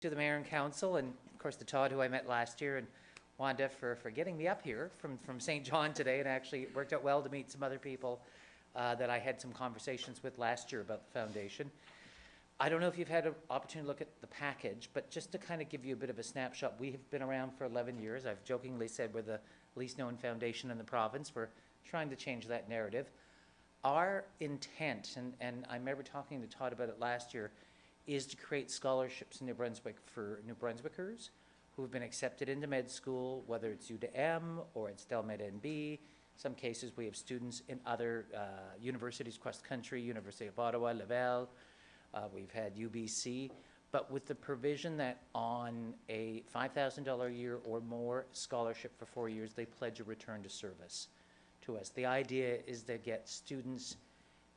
To the mayor and council, and of course to Todd, who I met last year, and Wanda for getting me up here from St. John today. And actually it worked out well to meet some other people that I had some conversations with last year about the foundation. I don't know if you've had an opportunity to look at the package, but just to kind of give you a bit of a snapshot, we have been around for 11 years. I've jokingly said we're the least known foundation in the province. We're trying to change that narrative. Our intent, and I remember talking to Todd about it last year, is to create scholarships in New Brunswick for New Brunswickers who have been accepted into med school, whether it's U-M or it's Delmed NB. Some cases we have students in other universities across the country, University of Ottawa, Laval, we've had UBC, but with the provision that on a $5,000 a year or more scholarship for 4 years, they pledge a return to service to us. The idea is to get students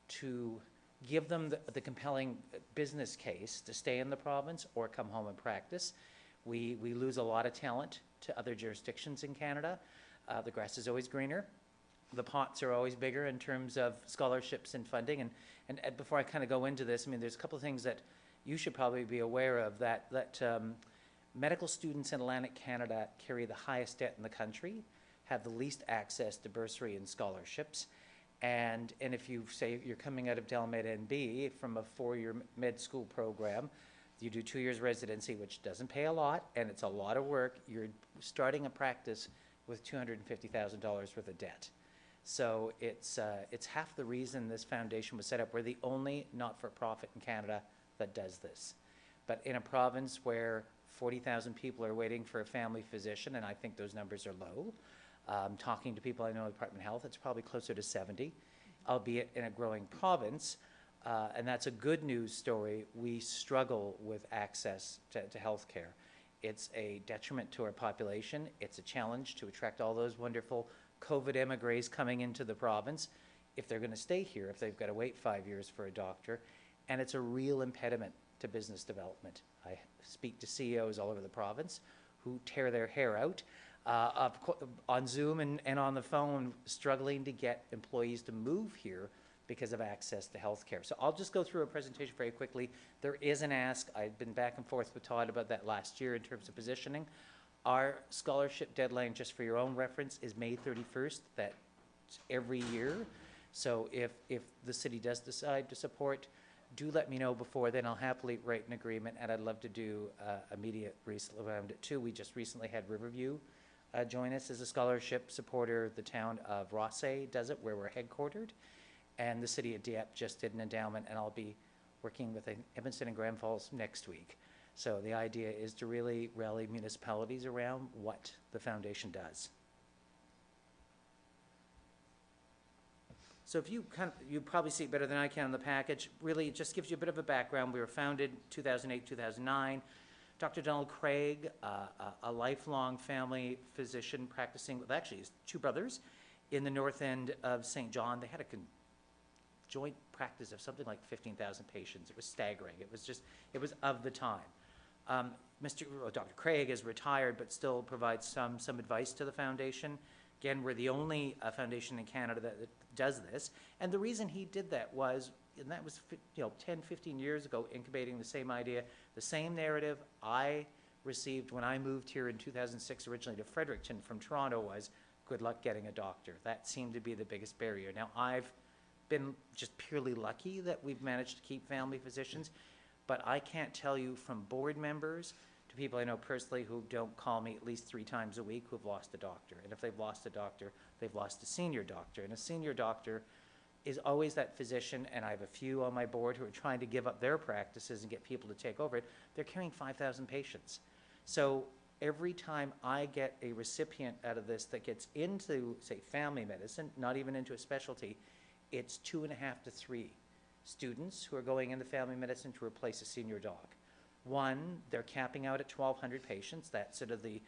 to give them the compelling business case to stay in the province or come home and practice. We lose a lot of talent to other jurisdictions in Canada. The grass is always greener. The pots are always bigger in terms of scholarships and funding. And before I kind of go into this, I mean, there's a couple of things that you should probably be aware of, that medical students in Atlantic Canada carry the highest debt in the country, have the least access to bursary and scholarships. And if you say you're coming out of Delmed NB from a 4-year med school program, you do 2 years residency, which doesn't pay a lot, and it's a lot of work. You're starting a practice with $250,000 worth of debt. So it's half the reason this foundation was set up. We're the only not-for-profit in Canada that does this. But in a province where 40,000 people are waiting for a family physician, and I think those numbers are low, talking to people I know in the Department of Health, it's probably closer to 70, albeit in a growing province, and that's a good news story. We struggle with access to health care. It's a detriment to our population. It's a challenge to attract all those wonderful COVID emigres coming into the province if they're going to stay here, if they've got to wait 5 years for a doctor, and it's a real impediment to business development. I speak to CEOs all over the province who tear their hair out on Zoom and on the phone, struggling to get employees to move here because of access to healthcare. So I'll just go through a presentation very quickly. There is an ask. I've been back and forth with Todd about that last year in terms of positioning. Our scholarship deadline, just for your own reference, is May 31st. That's every year. So if the city does decide to support, do let me know before then. I'll happily write an agreement, and I'd love to do a media around it too. We just recently had Riverview join us as a scholarship supporter. The town of Rothesay does it, where we're headquartered, and the city of Dieppe just did an endowment, and I'll be working with Evanston and Grand Falls next week. So the idea is to really rally municipalities around what the foundation does. So if you probably see it better than I can in the package. Really, it just gives you a bit of a background. We were founded 2008, 2009. Dr. Donald Craig, a lifelong family physician practicing with actually his 2 brothers in the north end of St. John. They had a joint practice of something like 15,000 patients. It was staggering. It was of the time. Dr. Craig is retired, but still provides some advice to the foundation. Again, we're the only foundation in Canada that does this. And the reason he did that was, and that was 10, 15 years ago, incubating the same idea, the same narrative I received when I moved here in 2006 originally to Fredericton from Toronto was, good luck getting a doctor. That seemed to be the biggest barrier. Now, I've been just purely lucky that we've managed to keep family physicians, but I can't tell you from board members to people I know personally who don't call me at least 3 times a week who've lost a doctor. And if they've lost a doctor, they've lost a senior doctor. And a senior doctor is always that physician, and I have a few on my board who are trying to give up their practices and get people to take over it. They're carrying 5,000 patients. So every time I get a recipient out of this that gets into, say, family medicine, not even into a specialty, it's 2.5 to 3 students who are going into family medicine to replace a senior doc. One, they're capping out at 1,200 patients. That's sort of the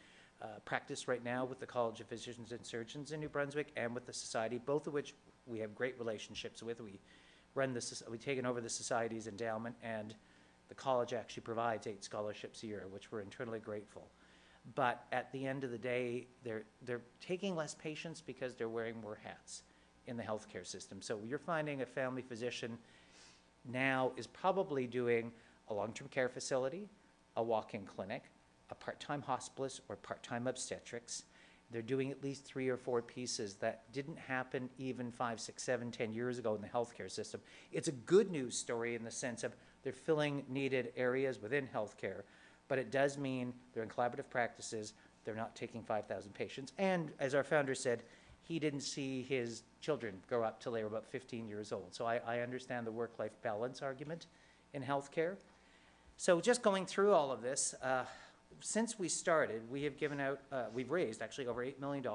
practice right now with the College of Physicians and Surgeons in New Brunswick and with the Society, both of which we have great relationships with. We've taken over the Society's endowment, and the college actually provides 8 scholarships a year, which we're internally grateful. But at the end of the day, they're taking less patients because they're wearing more hats in the healthcare system. So you're finding a family physician now is probably doing a long-term care facility, a walk-in clinic, a part-time hospice or part-time obstetrics. They're doing at least 3 or 4 pieces that didn't happen even 5, 6, 7, 10 years ago in the healthcare system. It's a good news story in the sense of they're filling needed areas within healthcare, but it does mean they're in collaborative practices, they're not taking 5,000 patients. And as our founder said, he didn't see his children grow up till they were about 15 years old. So I understand the work-life balance argument in healthcare. So just going through all of this, since we started, we have given out, we've raised actually over $8 million.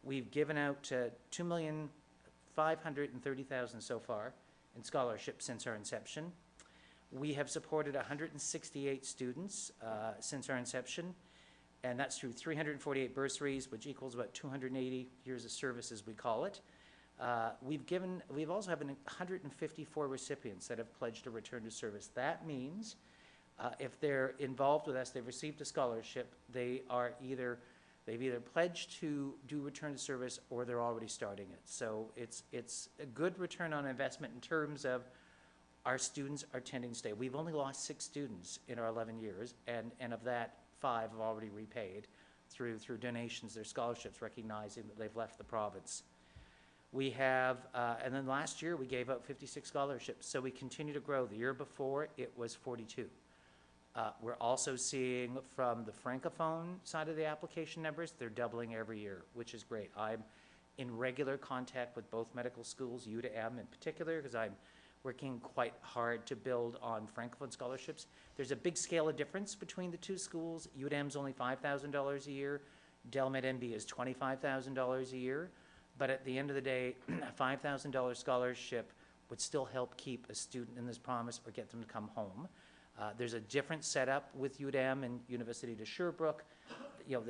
We've given out $2,530,000 so far in scholarships since our inception. We have supported 168 students since our inception, and that's through 348 bursaries, which equals about 280 years of service, as we call it. We've also have 154 recipients that have pledged to return to service. That means if they're involved with us, they've received a scholarship, they've either pledged to do return to service or they're already starting it. So it's a good return on investment in terms of our students are tending to stay. We've only lost 6 students in our 11 years, and of that, 5 have already repaid through donations, their scholarships, recognizing that they've left the province. We have, and then last year we gave out 56 scholarships, so we continue to grow. The year before, it was 42. We're also seeing from the Francophone side of the application numbers, they're doubling every year, which is great. I'm in regular contact with both medical schools, U to M in particular, because I'm working quite hard to build on Francophone scholarships. There's a big scale of difference between the 2 schools. U to M's only $5,000 a year. Delmed NB is $25,000 a year. But at the end of the day, a $5,000 scholarship would still help keep a student in this province or get them to come home. There's a different setup with UDM and University de Sherbrooke. You know,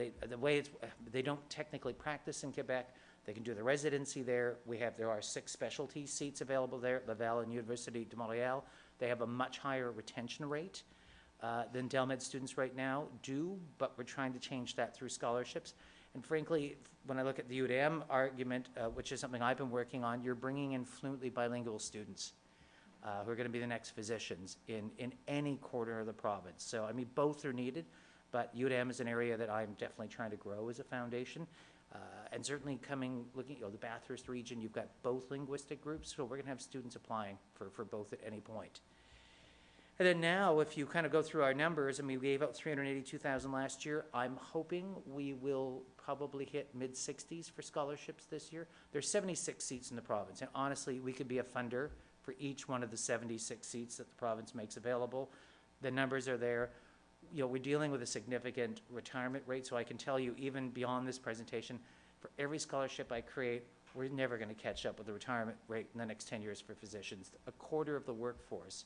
they don't technically practice in Quebec. They can do the residency there. There are 6 specialty seats available there at Laval and University de Montréal. They have a much higher retention rate than Delmed students right now do, but we're trying to change that through scholarships. And frankly, when I look at the UDM argument, which is something I've been working on, you're bringing in fluently bilingual students who are going to be the next physicians in any corner of the province. So, I mean, both are needed, but UDM is an area that I'm definitely trying to grow as a foundation. And certainly looking at the Bathurst region, you've got both linguistic groups, so we're going to have students applying for both at any point. And then now, if you kind of go through our numbers, I mean, we gave out 382,000 last year. I'm hoping we will probably hit mid-60s for scholarships this year. There's 76 seats in the province, and honestly, we could be a funder for each one of the 76 seats that the province makes available. The numbers are there. You know, we're dealing with a significant retirement rate, so I can tell you, even beyond this presentation, for every scholarship I create, we're never going to catch up with the retirement rate in the next 10 years for physicians. A quarter of the workforce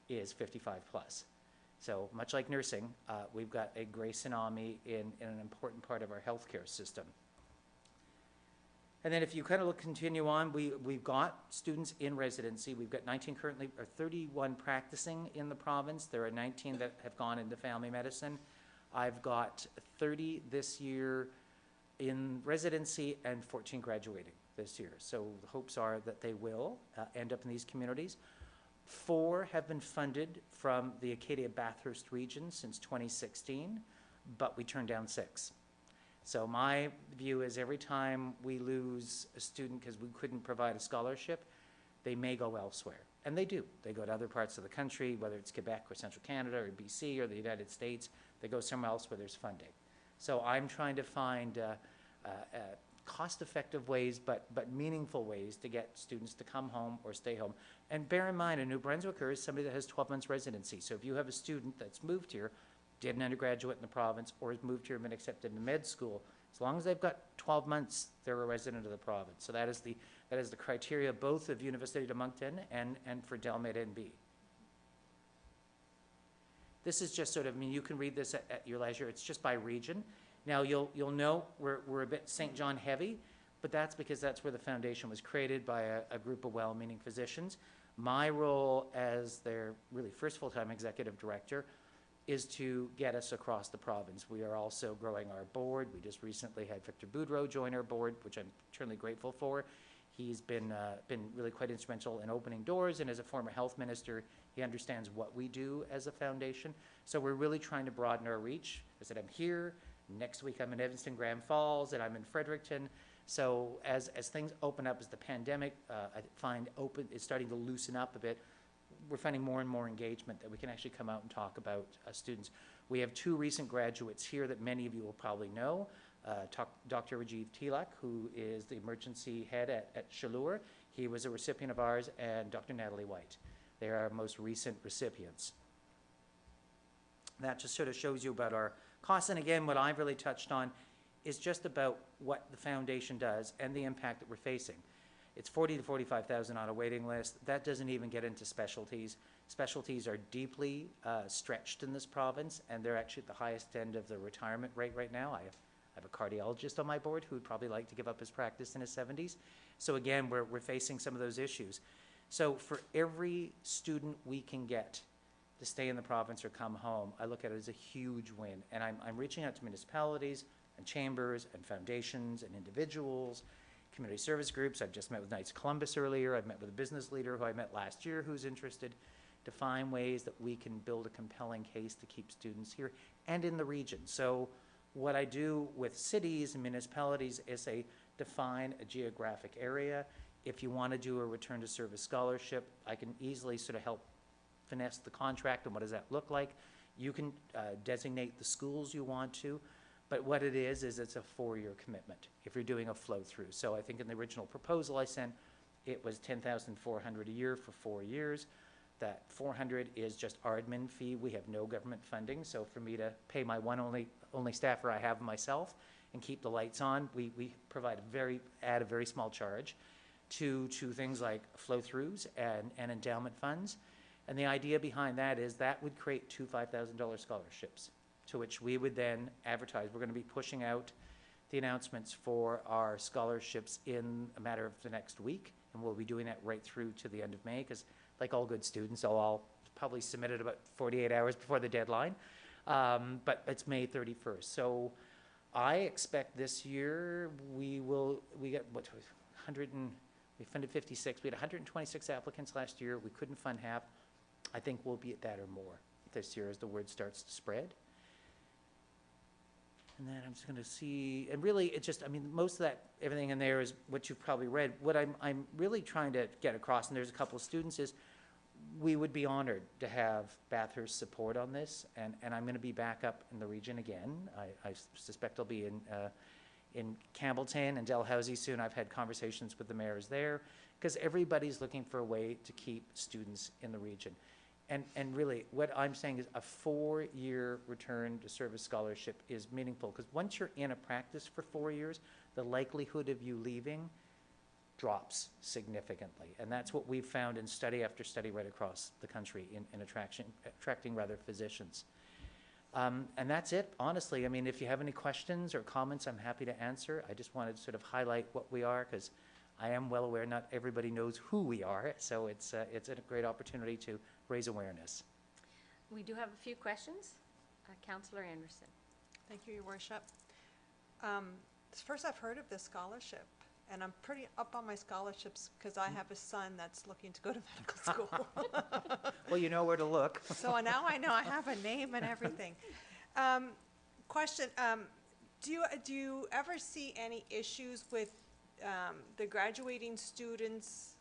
is 55 plus. So much like nursing, we've got a gray tsunami in an important part of our healthcare system. And then if you kind of continue on, we've got students in residency. We've got 19 currently, or 31 practicing in the province. There are 19 that have gone into family medicine. I've got 30 this year in residency and 14 graduating this year. So the hopes are that they will end up in these communities. 4 have been funded from the Acadia Bathurst region since 2016, but we turned down 6. So my view is every time we lose a student because we couldn't provide a scholarship, they may go elsewhere. And they do. They go to other parts of the country, whether it's Quebec or Central Canada or BC or the United States. They go somewhere else where there's funding. So I'm trying to find cost-effective ways, but meaningful ways to get students to come home or stay home. And bear in mind, a New Brunswicker is somebody that has 12 months residency. So if you have a student that's moved here, did an undergraduate in the province, or has moved here and been accepted in med school, as long as they've got 12 months, they're a resident of the province. So that is the criteria both of University de Moncton and for Delmed NB. This is just sort of, I mean, you can read this at your leisure. It's just by region. Now you'll know we're a bit St. John heavy, but that's because that's where the foundation was created by a group of well-meaning physicians. My role as their really first full-time executive director is to get us across the province. We are also growing our board. We just recently had Victor Boudreau join our board, which I'm eternally grateful for. He's been really quite instrumental in opening doors, and as a former health minister, He understands what we do as a foundation. So we're really trying to broaden our reach. I said, I'm here. Next week I'm in Evanston, Grand Falls, and I'm in Fredericton. So as things open up, as the pandemic, I find is starting to loosen up a bit, we're finding more and more engagement that we can actually come out and talk about students. We have 2 recent graduates here that many of you will probably know. Dr. Rajiv Tilak, who is the emergency head at Chaleur. He was a recipient of ours, and Dr. Natalie White. They are our most recent recipients. That just sort of shows you about our costs. And again, what I've really touched on is just about what the foundation does and the impact that we're facing. It's 40 to 45,000 on a waiting list. That doesn't even get into specialties. Specialties are deeply stretched in this province, and they're actually at the highest end of the retirement rate right now. I have a cardiologist on my board who would probably like to give up his practice in his 70s. So again, we're facing some of those issues. So for every student we can get to stay in the province or come home, I look at it as a huge win. And I'm reaching out to municipalities and chambers and foundations and individuals, community service groups. I've just met with Knights Columbus earlier. I've met with a business leader who I met last year who's interested to find ways that we can build a compelling case to keep students here and in the region. So what I do with cities and municipalities is define a geographic area. If you want to do a return to service scholarship, I can easily sort of help finesse the contract and what does that look like. You can designate the schools you want to, but what it is it's a 4-year commitment if you're doing a flow through. So I think in the original proposal I sent, it was $10,400 a year for 4 years. That $400 is just our admin fee. We have no government funding, so for me to pay my only staffer I have myself and keep the lights on, we provide add a very small charge to things like flow-throughs and endowment funds. And the idea behind that is that would create 2 $5,000 scholarships, to which we would then advertise. We're going to be pushing out the announcements for our scholarships in a matter of the next week, and we'll be doing that right through to the end of May, because like all good students, they'll all probably submit it about 48 hours before the deadline, but it's May 31st. So I expect this year we got what, 100 and we funded 56. We had 126 applicants last year. We couldn't fund half. I think we'll be at that or more this year as the word starts to spread. And then I'm just going to see, and really it just, I mean, most of that, everything in there is what you've probably read. What I'm really trying to get across, and there's a couple of students, is we would be honored to have Bathurst support on this, and I'm going to be back up in the region again. I suspect I'll be in Campbelltown and Dalhousie soon. I've had conversations with the mayors there, because everybody's looking for a way to keep students in the region. And really, what I'm saying is a 4-year return to service scholarship is meaningful, because once you're in a practice for 4 years, the likelihood of you leaving drops significantly. And that's what we've found in study after study right across the country in attracting physicians. And that's it, honestly. I mean, if you have any questions or comments, I'm happy to answer. I just wanted to sort of highlight what we are, because I am well aware not everybody knows who we are, so it's a great opportunity to raise awareness. We do have a few questions. Councillor Anderson. Thank you, Your Worship. First, I've heard of this scholarship, and I'm pretty up on my scholarships because I have a son that's looking to go to medical school. Well, you know where to look. So now I know I have a name and everything. Question, do you ever see any issues with the graduating students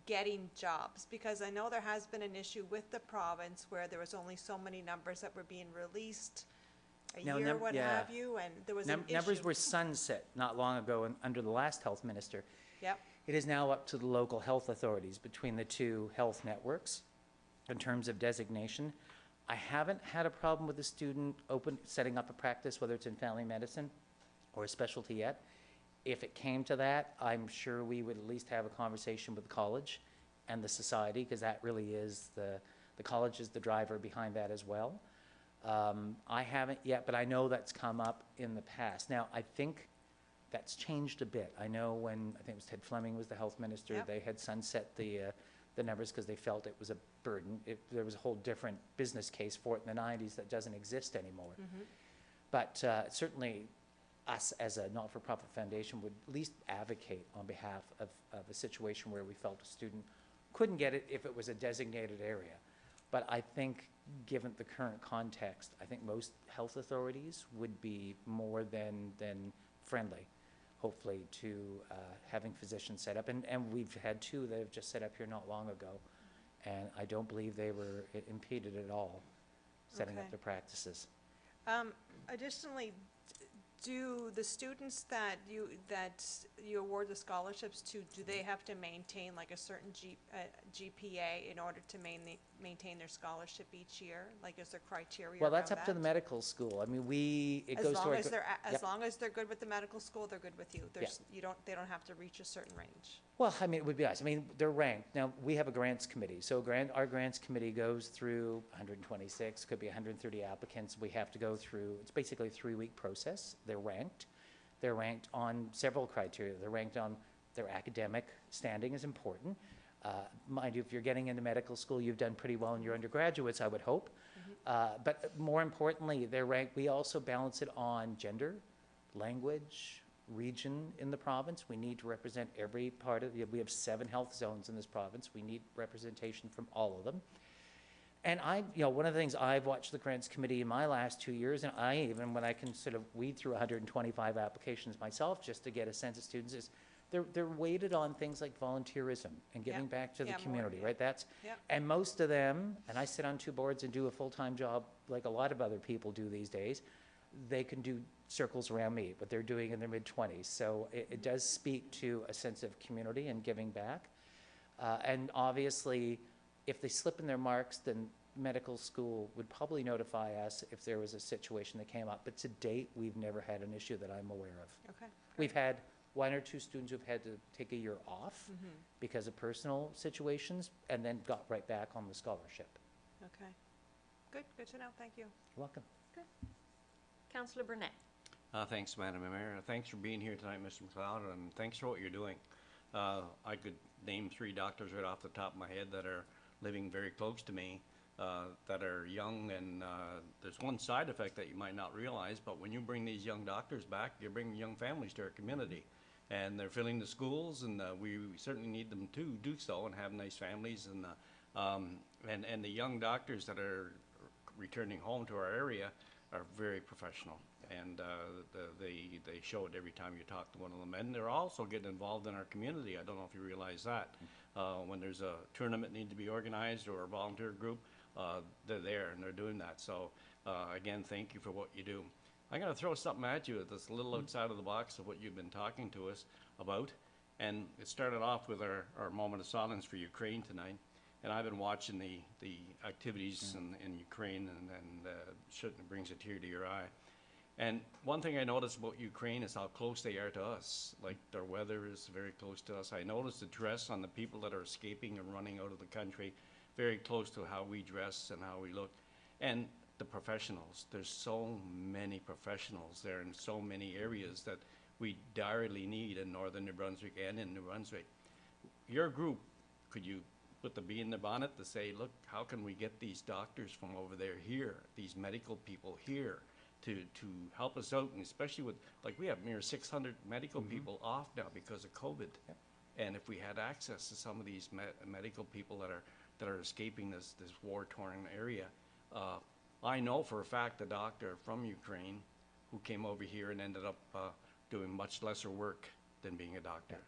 getting jobs? Because I know there has been an issue with the province where there was only so many numbers that were being released a year, what have you, and there was an issue. Numbers were sunset not long ago under the last health minister. Yep. It is now up to the local health authorities between the 2 health networks in terms of designation. I haven't had a problem with a student setting up a practice, whether it's in family medicine or a specialty yet. If it came to that, I'm sure we would at least have a conversation with the college and the society, because that really is the college is the driver behind that as well. I haven't yet, but I know that's come up in the past. Now, I think that's changed a bit. I know when, I think it was Ted Fleming was the health minister, Yep. They had sunset the numbers because they felt it was a burden. There was a whole different business case for it in the 90s that doesn't exist anymore. Mm-hmm. But certainly, us as a not-for-profit foundation would at least advocate on behalf of a situation where we felt a student couldn't get it if it was a designated area. But I think, given the current context, I think most health authorities would be more than friendly, hopefully, to having physicians set up. And we've had 2 that have just set up here not long ago, and I don't believe they were impeded at all setting up Okay. their practices. Additionally, do the students that you award the scholarships to, do they have to maintain like a certain GPA in order to maintain their scholarship each year? Like, is there criteria Well, that's around up to the that? medical school. I mean, it As goes to long our. as they're, Yep. as long as they're good with the medical school, they're good with you. They don't have to reach a certain range. Well, I mean, it would be nice. I mean, they're ranked. Now, we have a grants committee. So our grants committee goes through 126, could be 130 applicants. We have to go through, it's basically a 3-week process. They're ranked. They're ranked on several criteria. They're ranked on their academic standing is important. Mind you, if you're getting into medical school, you've done pretty well in your undergraduates, I would hope. But more importantly, they're ranked. We also balance it on gender, language, region in the province. We need to represent every part of we have 7 health zones in this province. We need representation from all of them. And one of the things I've watched the grants committee in my last 2 years, and when I can sort of weed through 125 applications myself just to get a sense of students, is they're weighted on things like volunteerism and giving back to the community, right? And most of them, and I sit on 2 boards and do a full-time job like a lot of other people do these days, they can do circles around me, what they're doing in their mid-20s. So it does speak to a sense of community and giving back. And obviously, if they slip in their marks, then medical school would probably notify us if there was a situation that came up. But to date, we've never had an issue that I'm aware of. Okay. We've had 1 or 2 students who've had to take a year off because of personal situations and then got right back on the scholarship. Okay. Good to know. Thank you. You're welcome. Councillor Burnett. Thanks, Madam Mayor. Thanks for being here tonight, Mr. McLeod, and thanks for what you're doing. I could name 3 doctors right off the top of my head that are living very close to me, that are young, and there's one side effect that you might not realize, but when you bring these young doctors back, you're bringing young families to our community, and they're filling the schools, and we certainly need them to do so and have nice families, and the young doctors that are returning home to our area are very professional, and they show it every time you talk to one of them, and they're also getting involved in our community. I don't know if you realize that. When there's a tournament need to be organized or a volunteer group, they're there and they're doing that. So again, thank you for what you do. I'm going to throw something at you that's a little outside of the box of what you've been talking to us about, and it started off with our moment of silence for Ukraine tonight. And I've been watching the activities in Ukraine, and certainly brings a tear to your eye. And one thing I noticed about Ukraine is how close they are to us. Like, their weather is very close to us. I noticed the dress on the people that are escaping and running out of the country, very close to how we dress and how we look. And the professionals, there's so many professionals there in so many areas that we direly need in northern New Brunswick and in New Brunswick. Your group, could you put the bee in the bonnet to say, look, how can we get these doctors from over there here, these medical people here, to help us out, and especially with, like, we have near 600 medical people off now because of COVID. Yep. And if we had access to some of these medical people that are escaping this war-torn area, I know for a fact a doctor from Ukraine who came over here and ended up doing much lesser work than being a doctor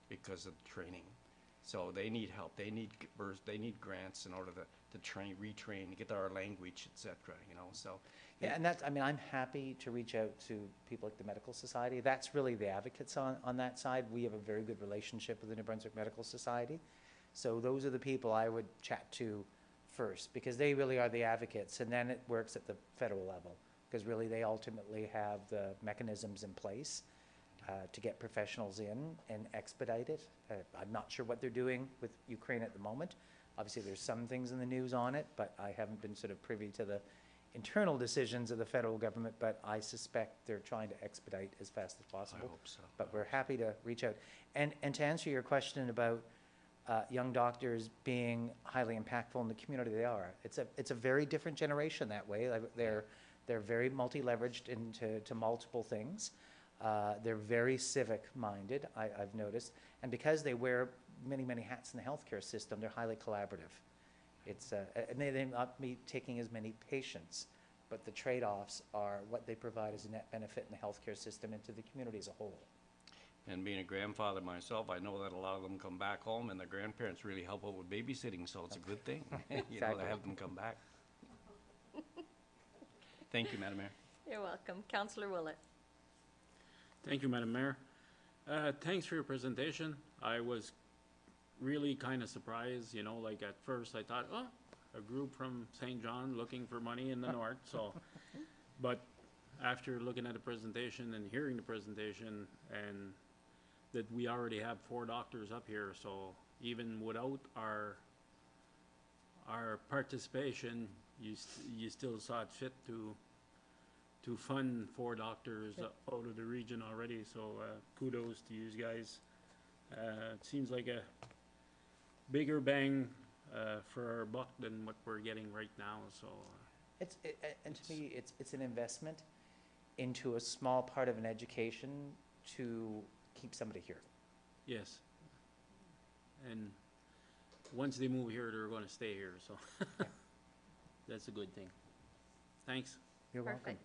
because of training. So they need help. They need grants in order to retrain, to get our language, etc. So. Yeah, and I'm happy to reach out to people like the Medical Society. That's really the advocates on that side. We have a very good relationship with the New Brunswick Medical Society. So those are the people I would chat to first, because they really are the advocates, and then it works at the federal level, because really they ultimately have the mechanisms in place to get professionals in and expedite it. I'm not sure what they're doing with Ukraine at the moment. Obviously, there's some things in the news on it, but I haven't been sort of privy to the internal decisions of the federal government, but I suspect they're trying to expedite as fast as possible. I hope so. But we're happy to reach out. And to answer your question about young doctors being highly impactful in the community, they are. It's a very different generation that way. They're very multi-leveraged into multiple things. They're very civic-minded, I've noticed. And because they wear many, many hats in the healthcare system, they're highly collaborative. It's, and they not be taking as many patients, but the trade-offs are what they provide as a net benefit in the healthcare system and to the community as a whole. And being a grandfather myself, I know that a lot of them come back home and their grandparents really help out with babysitting, so it's a good thing, you know, Exactly. to have them come back. Thank you, Madam Mayor. You're welcome. Councillor Willett. Thank you, Madam Mayor. Thanks for your presentation. I was really kind of surprised, you know, like at first I thought, oh, a group from St. John looking for money in the north, so. But after looking at the presentation and hearing the presentation, and that we already have 4 doctors up here, so even without our participation, you still saw it fit to fund 4 doctors out of the region already, so kudos to you guys. It seems like a bigger bang for our buck than what we're getting right now, so. And to me, it's an investment into a small part of an education to keep somebody here. Yes. And once they move here, they're gonna stay here, so. That's a good thing. Thanks. You're welcome. Perfect.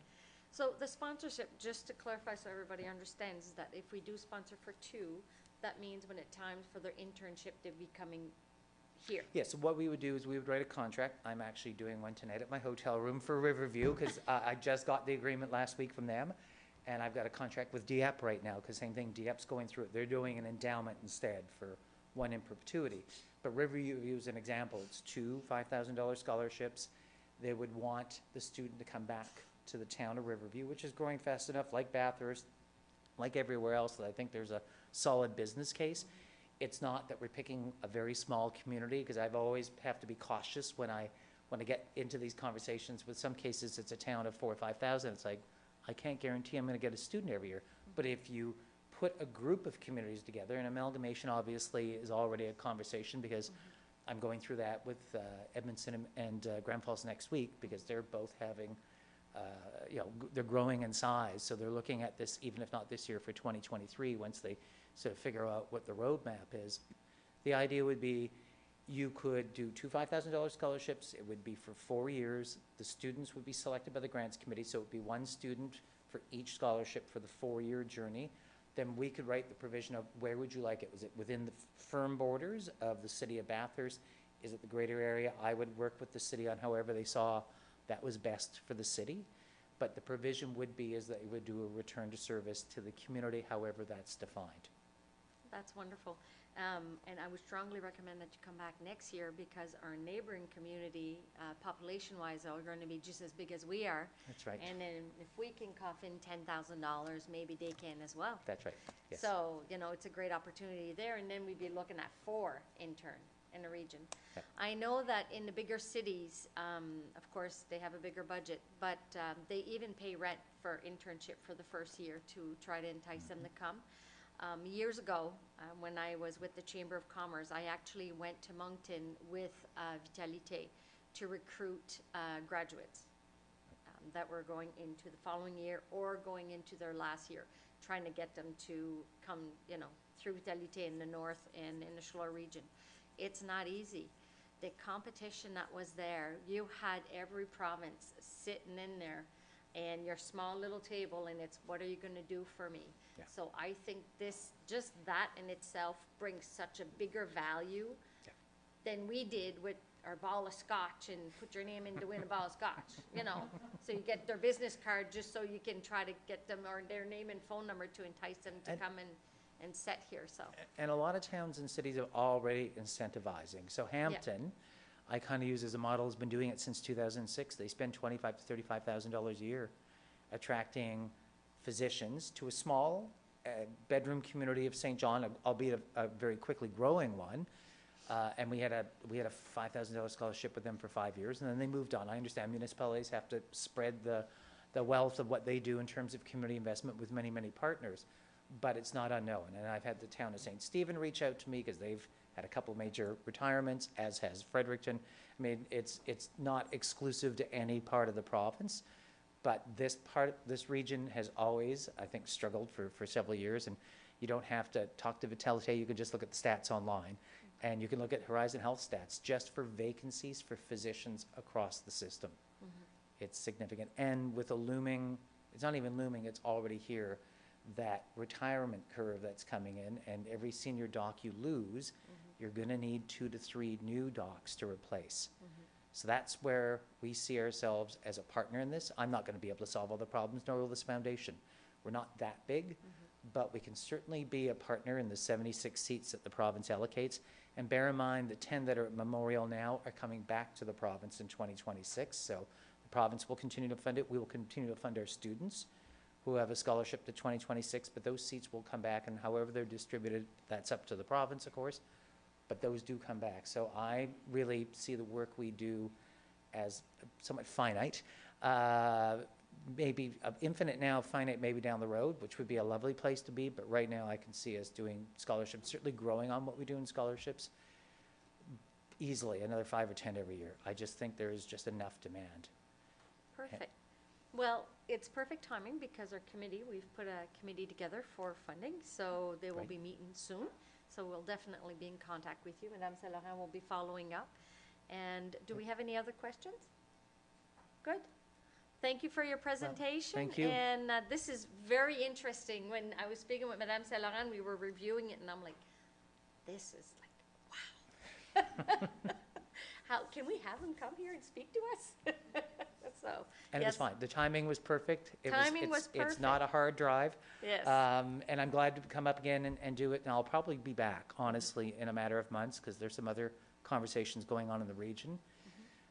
So the sponsorship, just to clarify so everybody understands, is that if we do sponsor for 2, that means when it's time for their internship, they'd be coming here. Yeah, so what we would do is we would write a contract. I'm actually doing one tonight at my hotel room for Riverview, because I just got the agreement last week from them. And I've got a contract with DEP right now, because same thing, DEP's going through it. They're doing an endowment instead for one in perpetuity. But Riverview is an example. It's 2 $5,000 scholarships. They would want the student to come back to the town of Riverview, which is growing fast enough, like Bathurst, like everywhere else, that I think there's a solid business case. It's not that we're picking a very small community, because I've always have to be cautious when I get into these conversations. With some cases, it's a town of 4,000 or 5,000. It's like, I can't guarantee I'm going to get a student every year. But if you put a group of communities together, and amalgamation obviously is already a conversation, because I'm going through that with Edmondson and Grand Falls next week, because they're both having, you know, they're growing in size. So they're looking at this, even if not this year, for 2023, once they sort of figure out what the roadmap is. The idea would be you could do 2 $5,000 scholarships. It would be for 4 years. The students would be selected by the grants committee, so it would be 1 student for each scholarship for the 4-year journey. Then we could write the provision of where would you like it? Was it within the firm borders of the city of Bathurst? Is it the greater area? I would work with the city on however they saw that was best for the city. But the provision would be is that it would do a return to service to the community, however that's defined. That's wonderful. And I would strongly recommend that you come back next year, because our neighboring community, population-wise, are going to be just as big as we are. That's right. And then if we can cough in $10,000, maybe they can as well. That's right, yes. So, you know, it's a great opportunity there, and then we'd be looking at 4 intern in the region. Yep. I know that in the bigger cities, of course, they have a bigger budget, but they even pay rent for internship for the first year to try to entice them to come. Years ago, when I was with the Chamber of Commerce, I actually went to Moncton with Vitalité to recruit graduates that were going into the following year or going into their last year, trying to get them to come, you know, through Vitalité in the north and in the Shloer region. It's not easy. The competition that was there, you had every province sitting in there and your small little table, and it's, what are you going to do for me? Yeah. So I think this, just that in itself brings such a bigger value than we did with our bottle of scotch and put your name in to win a bottle of scotch, you know? So you get their business card just so you can try to get them, or their name and phone number to entice them to come and set here, so. And a lot of towns and cities are already incentivizing. So Hampton, I kind of use as a model, has been doing it since 2006. They spend $25,000 to $35,000 a year attracting physicians to a small bedroom community of St. John, albeit a very quickly growing one. And we had a $5,000 scholarship with them for 5 years, and then they moved on. I understand municipalities have to spread the wealth of what they do in terms of community investment with many, many partners, but it's not unknown. And I've had the town of St. Stephen reach out to me because they've had a couple major retirements, as has Fredericton. I mean, it's not exclusive to any part of the province, but this region has always, I think, struggled for several years, and you don't have to talk to Vitalité. You can just look at the stats online. And you can look at Horizon Health stats just for vacancies for physicians across the system. It's significant. And with a looming, it's not even looming, it's already here, that retirement curve that's coming in, and every senior doc you lose, you're gonna need 2 to 3 new docs to replace. So that's where we see ourselves as a partner in this. I'm not gonna be able to solve all the problems, nor will this foundation. We're not that big, but we can certainly be a partner in the 76 seats that the province allocates. And bear in mind, the 10 that are at Memorial now are coming back to the province in 2026, so the province will continue to fund it. We will continue to fund our students who have a scholarship to 2026, but those seats will come back, and however they're distributed, that's up to the province, of course, but those do come back. So I really see the work we do as somewhat finite, maybe infinite now, finite maybe down the road, which would be a lovely place to be, but right now I can see us doing scholarships, certainly growing on what we do in scholarships, easily, another 5 or 10 every year. I just think there is just enough demand. Perfect. Well, it's perfect timing because our committee, we've put a committee together for funding, so they will Right. be meeting soon. So we'll definitely be in contact with you. Madame Saint-Laurent will be following up. And do we have any other questions? Good. Thank you for your presentation. thank you. And this is very interesting. When I was speaking with Madame Saint-Laurent, we were reviewing it, and I'm like, this is like, wow. How, can we have them come here and speak to us? So, And it was yes. fine. The timing was perfect. Timing was It's not a hard drive. Yes. And I'm glad to come up again and do it. And I'll probably be back, honestly, in a matter of months, because there's some other conversations going on in the region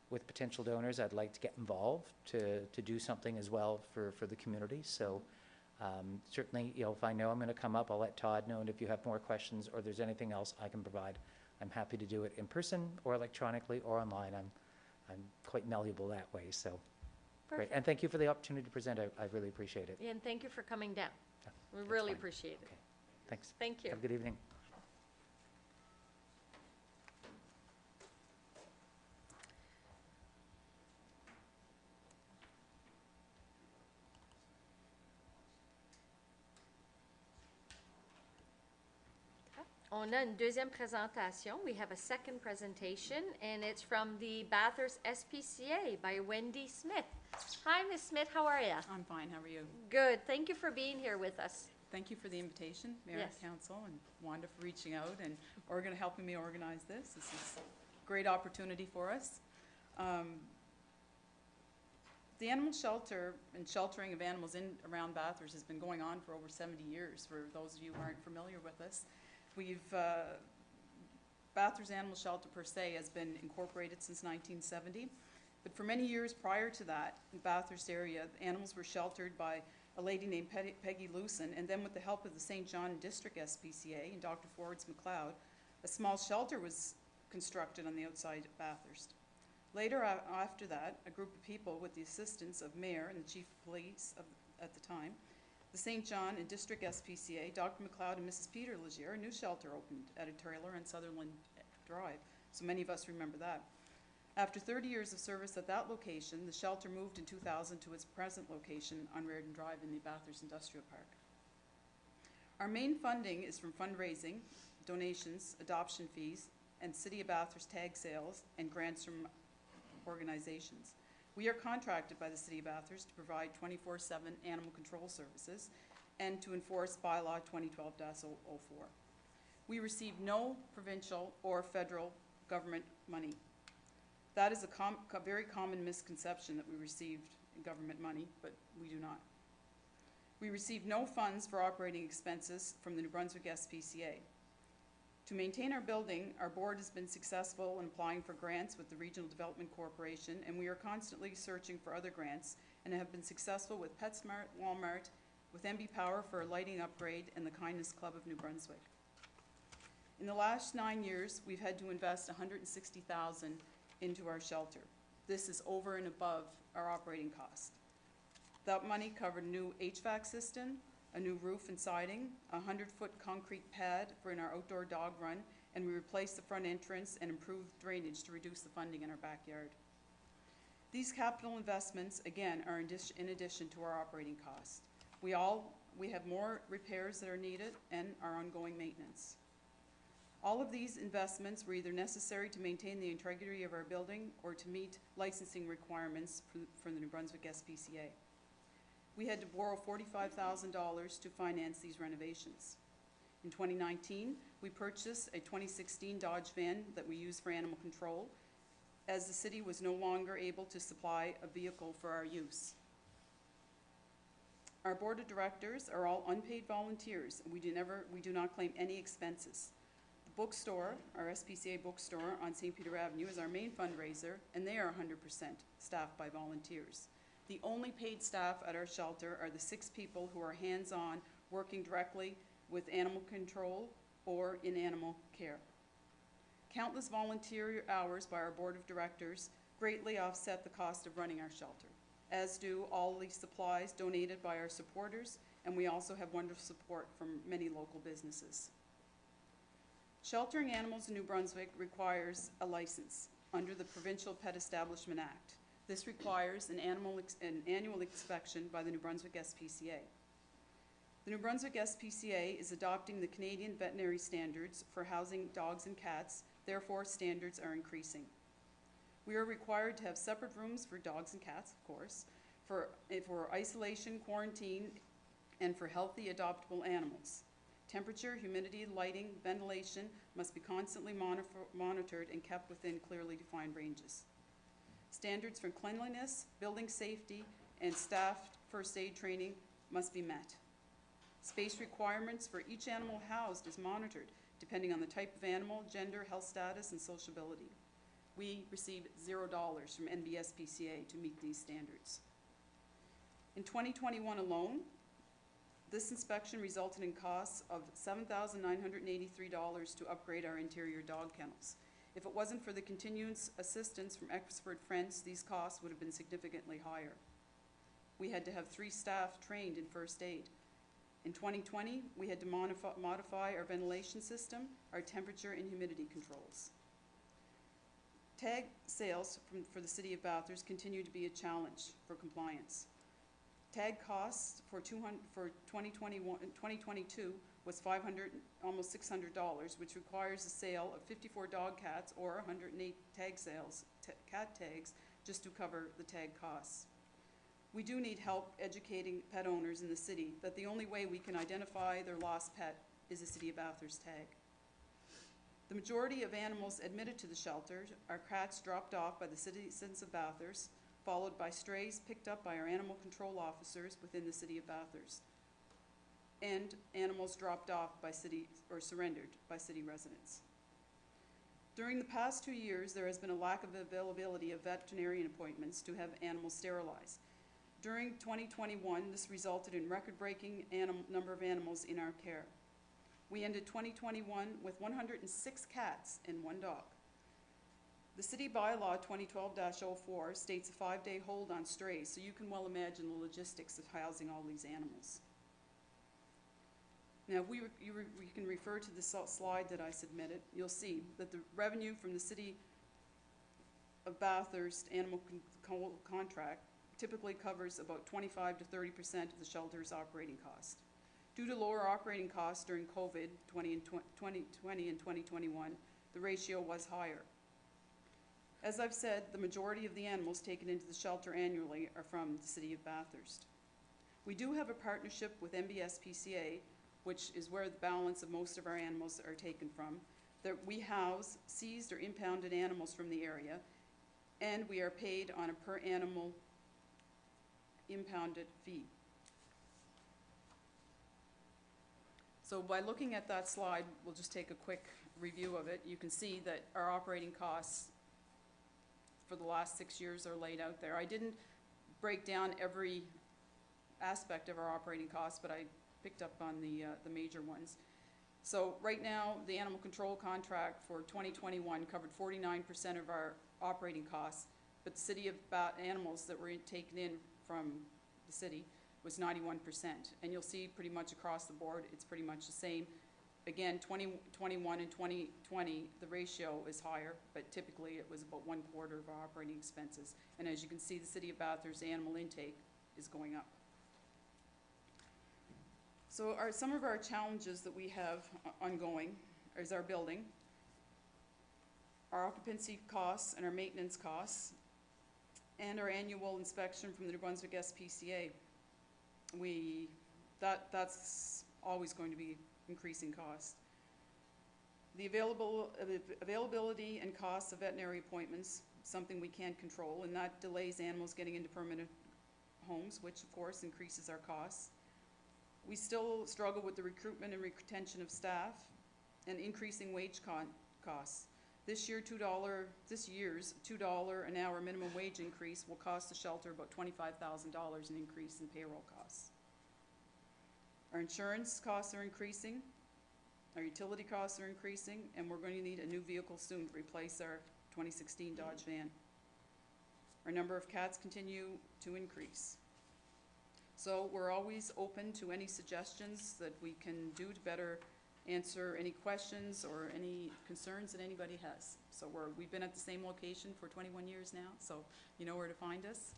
with potential donors. I'd like to get involved to do something as well for the community. So certainly, you know, if I know I'm going to come up, I'll let Todd know. And if you have more questions or there's anything else I can provide, I'm happy to do it in person or electronically or online. I'm quite malleable that way. So great. Perfect. And thank you for the opportunity to present. I really appreciate it. And thank you for coming down. Yeah, We that's really fine. appreciate it. Okay. Thanks. Thank you. Have a good evening. On a une deuxième présentation. We have a second presentation, and it's from the Bathurst SPCA by Wendy Smith. Hi, Ms. Smith, how are you? I'm fine, how are you? Good. Thank you for being here with us. Thank you for the invitation, Mayor Yes. and Council, and Wanda for reaching out and helping me organize this. This is a great opportunity for us. The animal shelter and sheltering of animals in around Bathurst has been going on for over 70 years, for those of you who aren't familiar with us. Bathurst Animal Shelter per se has been incorporated since 1970, but for many years prior to that, in the Bathurst area, animals were sheltered by a lady named Peggy Lewson, and then with the help of the St. John District SPCA and Dr. Forbes McLeod, a small shelter was constructed on the outside of Bathurst. Later, after that, a group of people with the assistance of Mayor and the Chief of Police at the time, the St. John and District SPCA, Dr. McLeod and Mrs. Peter Legier, a new shelter opened at a trailer on Sutherland Drive, so many of us remember that. After 30 years of service at that location, the shelter moved in 2000 to its present location on Reardon Drive in the Bathurst Industrial Park. Our main funding is from fundraising, donations, adoption fees, and City of Bathurst tag sales and grants from organizations. We are contracted by the City of Bathurst to provide 24/7 animal control services and to enforce bylaw 2012-04. We receive no provincial or federal government money. That is a very common misconception that we received government money, but we do not. We receive no funds for operating expenses from the New Brunswick SPCA. To maintain our building, our board has been successful in applying for grants with the Regional Development Corporation, and we are constantly searching for other grants and have been successful with PetSmart, Walmart, with MB Power for a lighting upgrade, and the Kindness Club of New Brunswick. In the last 9 years, we've had to invest $160,000 into our shelter. This is over and above our operating cost. That money covered a new HVAC system, a new roof and siding, a 100-foot concrete pad for in our outdoor dog run, and we replaced the front entrance and improved drainage to reduce the funding in our backyard. These capital investments, again, are in addition to our operating costs. We have more repairs that are needed and our ongoing maintenance. All of these investments were either necessary to maintain the integrity of our building or to meet licensing requirements for the New Brunswick SPCA. We had to borrow $45,000 to finance these renovations. In 2019, we purchased a 2016 Dodge van that we use for animal control, as the city was no longer able to supply a vehicle for our use. Our board of directors are all unpaid volunteers, and we do not claim any expenses. The bookstore, our SPCA bookstore on St. Peter Avenue, is our main fundraiser, and they are 100% staffed by volunteers. The only paid staff at our shelter are the 6 people who are hands-on, working directly with animal control or in animal care. Countless volunteer hours by our board of directors greatly offset the cost of running our shelter, as do all the supplies donated by our supporters, and we also have wonderful support from many local businesses. Sheltering animals in New Brunswick requires a license under the Provincial Pet Establishment Act. This requires an annual inspection by the New Brunswick SPCA. The New Brunswick SPCA is adopting the Canadian veterinary standards for housing dogs and cats, therefore standards are increasing. We are required to have separate rooms for dogs and cats, of course, for isolation, quarantine, and for healthy adoptable animals. Temperature, humidity, lighting, ventilation must be constantly monitored and kept within clearly defined ranges. Standards for cleanliness, building safety, and staff first aid training must be met. Space requirements for each animal housed is monitored, depending on the type of animal, gender, health status, and sociability. We receive $0 from NBSPCA to meet these standards. In 2021 alone, this inspection resulted in costs of $7,983 to upgrade our interior dog kennels. If it wasn't for the continuous assistance from expert friends, these costs would have been significantly higher. We had to have 3 staff trained in first aid. In 2020, we had to modify our ventilation system, our temperature and humidity controls. Tag sales for the City of Bathurst continue to be a challenge for compliance. Tag costs for 2022 was almost $600, which requires the sale of 54 dog cats or 108 tag sales, cat tags, just to cover the tag costs. We do need help educating pet owners in the city that the only way we can identify their lost pet is a City of Bathurst tag. The majority of animals admitted to the shelter are cats dropped off by the citizens of Bathurst, followed by strays picked up by our animal control officers within the City of Bathurst, and animals dropped off by city or surrendered by city residents. During the past 2 years, there has been a lack of availability of veterinarian appointments to have animals sterilized. During 2021, this resulted in record-breaking number of animals in our care. We ended 2021 with 106 cats and 1 dog. The city bylaw 2012-04 states a 5-day hold on strays, so you can well imagine the logistics of housing all these animals. Now, we can refer to the slide that I submitted. You'll see that the revenue from the City of Bathurst animal contract typically covers about 25 to 30% of the shelter's operating cost. Due to lower operating costs during COVID 2020 and 2021, the ratio was higher. As I've said, the majority of the animals taken into the shelter annually are from the City of Bathurst. We do have a partnership with NBSPCA, which is where the balance of most of our animals are taken from, that we house seized or impounded animals from the area, and we are paid on a per animal impounded fee. So by looking at that slide, we'll just take a quick review of it. You can see that our operating costs for the last 6 years are laid out there. I didn't break down every aspect of our operating costs, but I picked up on the major ones. So right now, the animal control contract for 2021 covered 49% of our operating costs, but the City of animals that were taken in from the city was 91%. And you'll see pretty much across the board, it's pretty much the same. Again, 2021 and 2020, the ratio is higher, but typically it was about 1/4 of our operating expenses. And as you can see, the City of Bathurst animal intake is going up. So some of our challenges that we have ongoing is our building. our occupancy costs and our maintenance costs, and our annual inspection from the New Brunswick SPCA. That's always going to be increasing cost. The availability and costs of veterinary appointments, something we can't control, and that delays animals getting into permanent homes, which of course increases our costs. We still struggle with the recruitment and retention of staff and increasing wage costs. This year's $2 an hour minimum wage increase will cost the shelter about $25,000 in increase in payroll costs. Our insurance costs are increasing, our utility costs are increasing, and we're going to need a new vehicle soon to replace our 2016 Dodge van. Our number of cats continue to increase. So we're always open to any suggestions that we can do to better answer any questions or any concerns that anybody has. So we've been at the same location for 21 years now, so you know where to find us.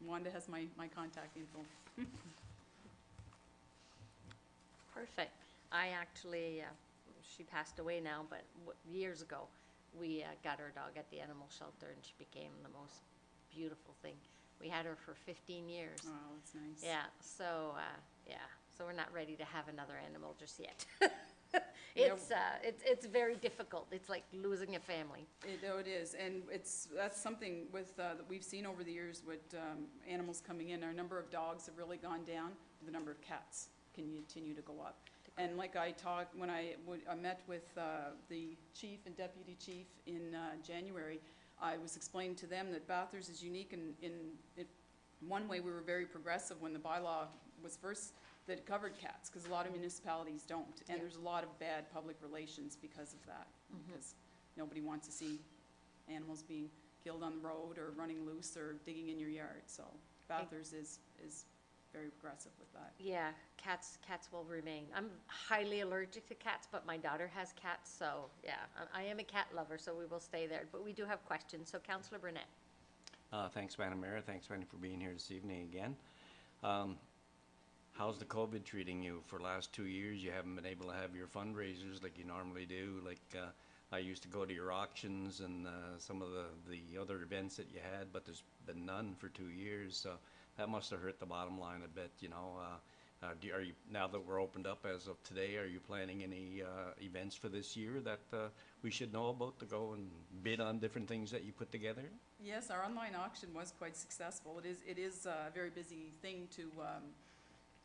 Wanda has my contact info. Perfect. I actually, she passed away now, but years ago, we got our dog at the animal shelter, and she became the most beautiful thing. We had her for 15 years. Oh, that's nice. Yeah, so we're not ready to have another animal just yet. Yeah. It's very difficult. It's like losing a family. It is, and that's something with that we've seen over the years with animals coming in. Our number of dogs have really gone down. The number of cats can continue to go up. And like I talked when I met with the chief and deputy chief in January, I was explaining to them that Bathurst is unique in one way. We were very progressive when the bylaw was first, that it covered cats, because a lot of municipalities don't. And there's a lot of bad public relations because of that, because nobody wants to see animals being killed on the road or running loose or digging in your yard. So Bathurst is very progressive with that. Yeah, cats will remain. I'm highly allergic to cats, but my daughter has cats, so yeah, I am a cat lover, so we will stay there. But we do have questions, so Councillor Burnett. Thanks, Madam Mayor. Thanks, Wendy, for being here this evening again. How's the COVID treating you? For the last 2 years, you haven't been able to have your fundraisers like you normally do. Like I used to go to your auctions and some of the other events that you had, but there's been none for 2 years. So that must have hurt the bottom line a bit, you know. Are you, now that we're opened up as of today, are you planning any events for this year that we should know about to go and bid on different things that you put together? Yes, our online auction was quite successful. It is a very busy thing to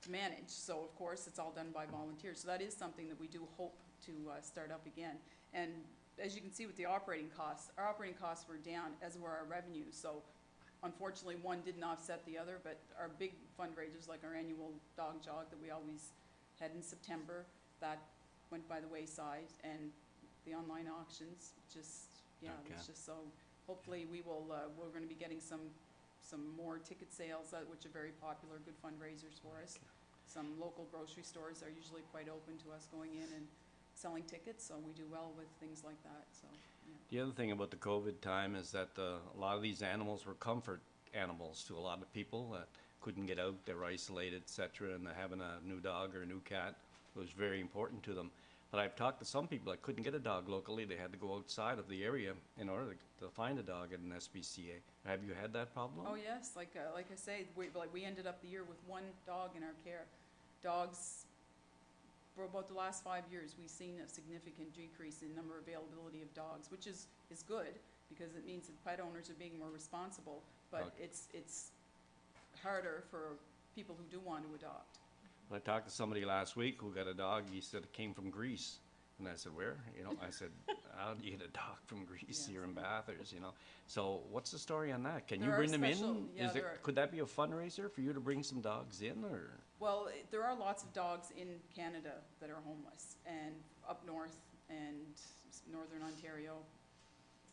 manage. So of course, it's all done by volunteers. So that is something that we do hope to start up again. And as you can see with the operating costs, our operating costs were down, as were our revenues. So unfortunately, one didn't offset the other, but our big fundraisers, like our annual dog jog that we always had in September, that went by the wayside, and the online auctions just, yeah, Okay. it's just so, hopefully we will, we're gonna be getting some more ticket sales, which are very popular, good fundraisers for us. Some local grocery stores are usually quite open to us going in and selling tickets, so we do well with things like that, so, yeah. The other thing about the COVID time is that a lot of these animals were comfort animals to a lot of people that couldn't get out, they were isolated, etc., and having a new dog or a new cat was very important to them. But I've talked to some people that couldn't get a dog locally, they had to go outside of the area in order to find a dog at an SPCA. Have you had that problem? Oh, yes, like I say, we ended up the year with one dog in our care. Dogs, for about the last 5 years, we've seen a significant decrease in number availability of dogs, which is good, because it means that pet owners are being more responsible, but Okay. it's harder for people who do want to adopt. I talked to somebody last week who got a dog, he said it came from Greece. And I said, where? You know, I said, how do you get a dog from Greece Yes. here in Bathurst, you know? So what's the story on that? Can you There are bring them special- in? yeah, there are. Could that be a fundraiser for you to bring some dogs in, or? Well, there are lots of dogs in Canada that are homeless, and up north and northern Ontario,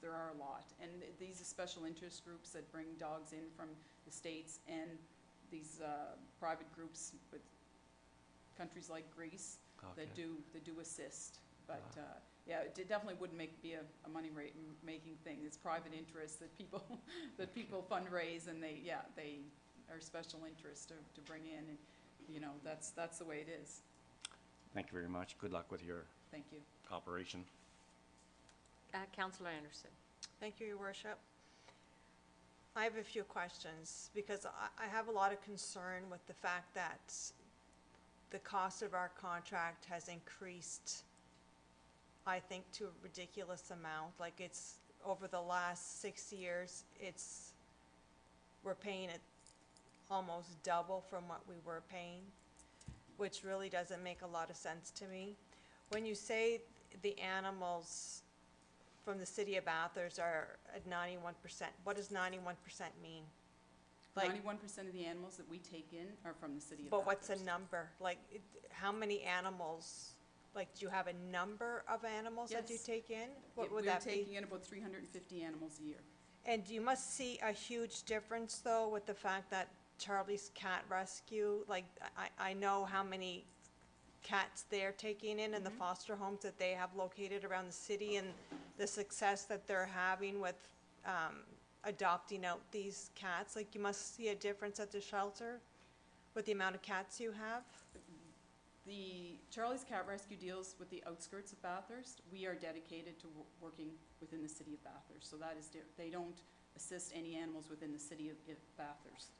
there are a lot. And these are special interest groups that bring dogs in from the States, and these private groups with countries like Greece that Okay. do assist. But yeah, it definitely wouldn't be a money making thing. It's private interest that people fundraise, and they are special interest to bring in, and you know, that's the way it is. Thank you very much. Good luck with your Thank you. operation. Councillor Anderson. Thank you, Your Worship. I have a few questions because I have a lot of concern with the fact that the cost of our contract has increased, I think, to a ridiculous amount. Like, it's over the last 6 years, we're paying it almost double from what we were paying, which really doesn't make a lot of sense to me. When you say the animals from the city of Bathurst are at 91%, what does 91% mean? Like, 91% of the animals that we take in are from the city of but what's a Bathurst. number? Like, how many animals, like, do you have a number of animals that you Yes. take in? What would that We're be? taking in about 350 animals a year. And you must see a huge difference, though, with the fact that Charlie's Cat Rescue, like, I know how many cats they're taking in and the foster homes that they have located around the city and the success that they're having with adopting out these cats. Like, you must see a difference at the shelter with the amount of cats you have. The Charlie's Cat Rescue deals with the outskirts of Bathurst. We are dedicated to working within the city of Bathurst. So that is, they don't assist any animals within the city of Bathurst.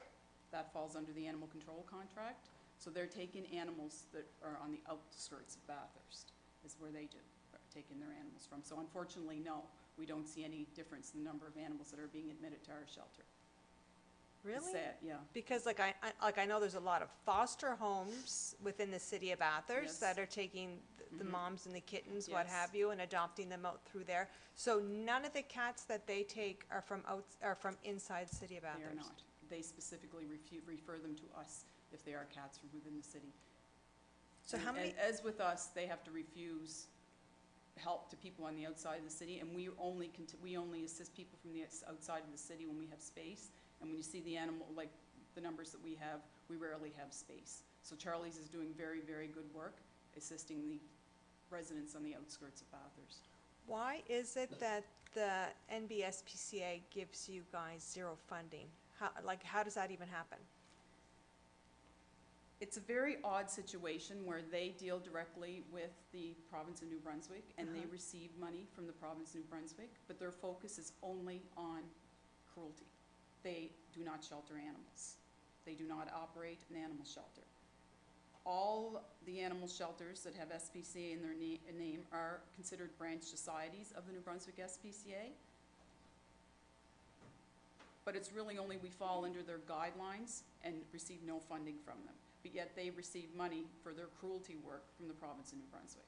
That falls under the animal control contract. So they're taking animals that are on the outskirts of Bathurst, is where they do, taking their animals from. So unfortunately, no, we don't see any difference in the number of animals that are being admitted to our shelter. It's Really? sad, yeah. Because like I know there's a lot of foster homes within the city of Bathurst Yes. that are taking the moms and the kittens, what Yes. have you, and adopting them out through there. So none of the cats that they take are from inside the city of They Bathurst. are not. They specifically refer them to us if they are cats from within the city. So And how many? As with us, they have to refuse help to people on the outside of the city, and we only assist people from the outside of the city when we have space. And when you see the animal, like the numbers that we have, we rarely have space. So Charlie's is doing very, very good work assisting the residents on the outskirts of Bathurst. Why is it that the NBSPCA gives you guys zero funding? How does that even happen? It's a very odd situation where they deal directly with the province of New Brunswick and they receive money from the province of New Brunswick, but their focus is only on cruelty. They do not shelter animals. They do not operate an animal shelter. All the animal shelters that have SPCA in their name are considered branch societies of the New Brunswick SPCA. But it's really only we fall under their guidelines and receive no funding from them. But yet they receive money for their cruelty work from the province of New Brunswick.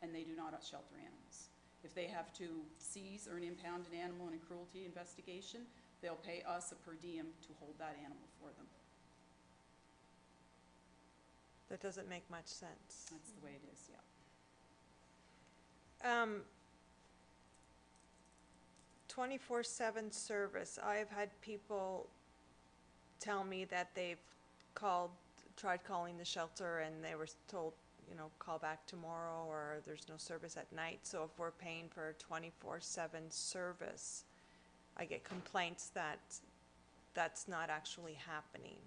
And they do not shelter animals. If they have to seize or impound an animal in a cruelty investigation, they'll pay us a per diem to hold that animal for them. That doesn't make much sense. That's the way it is, yeah. 24/7 service. I've had people tell me that they've tried calling the shelter and they were told, call back tomorrow or there's no service at night. So if we're paying for a 24/7 service, I get complaints that that's not actually happening.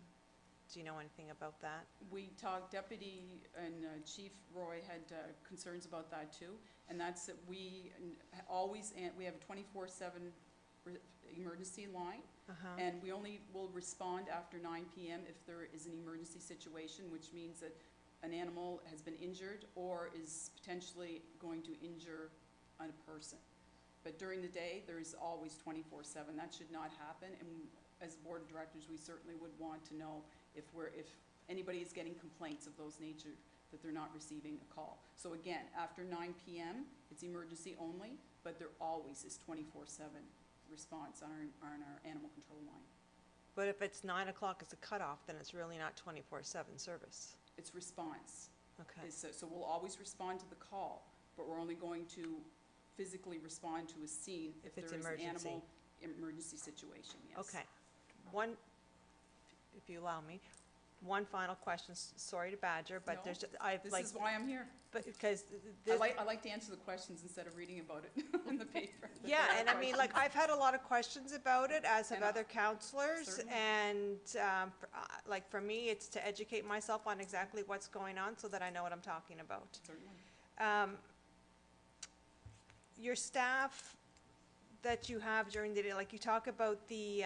Do you know anything about that? We talked, Deputy and Chief Roy had concerns about that too, and that's that we have a 24/7 emergency line, and we only will respond after 9 p.m. if there is an emergency situation, which means that an animal has been injured or is potentially going to injure a person. But during the day, there is always 24/7. That should not happen, and as board of directors, we certainly would want to know if anybody is getting complaints of those nature, that they're not receiving a call. So again, after 9 p.m., it's emergency only, but there always is 24/7 response on our animal control line. But if it's 9 o'clock as a cutoff, then it's really not 24/7 service. It's response. Okay. So we'll always respond to the call, but we're only going to physically respond to a scene if it's there is an emergency. animal emergency situation, yes. Okay. One, if you allow me, one final question. Sorry to badger, but No, there's, This is why I'm here. but because I like to answer the questions instead of reading about it in the paper. yeah, and I mean, like, I've had a lot of questions about it, as have And other counselors, certainly. and, like, for me, it's to educate myself on exactly what's going on so that I know what I'm talking about. Certainly. your staff that you have during the day, like you talk about the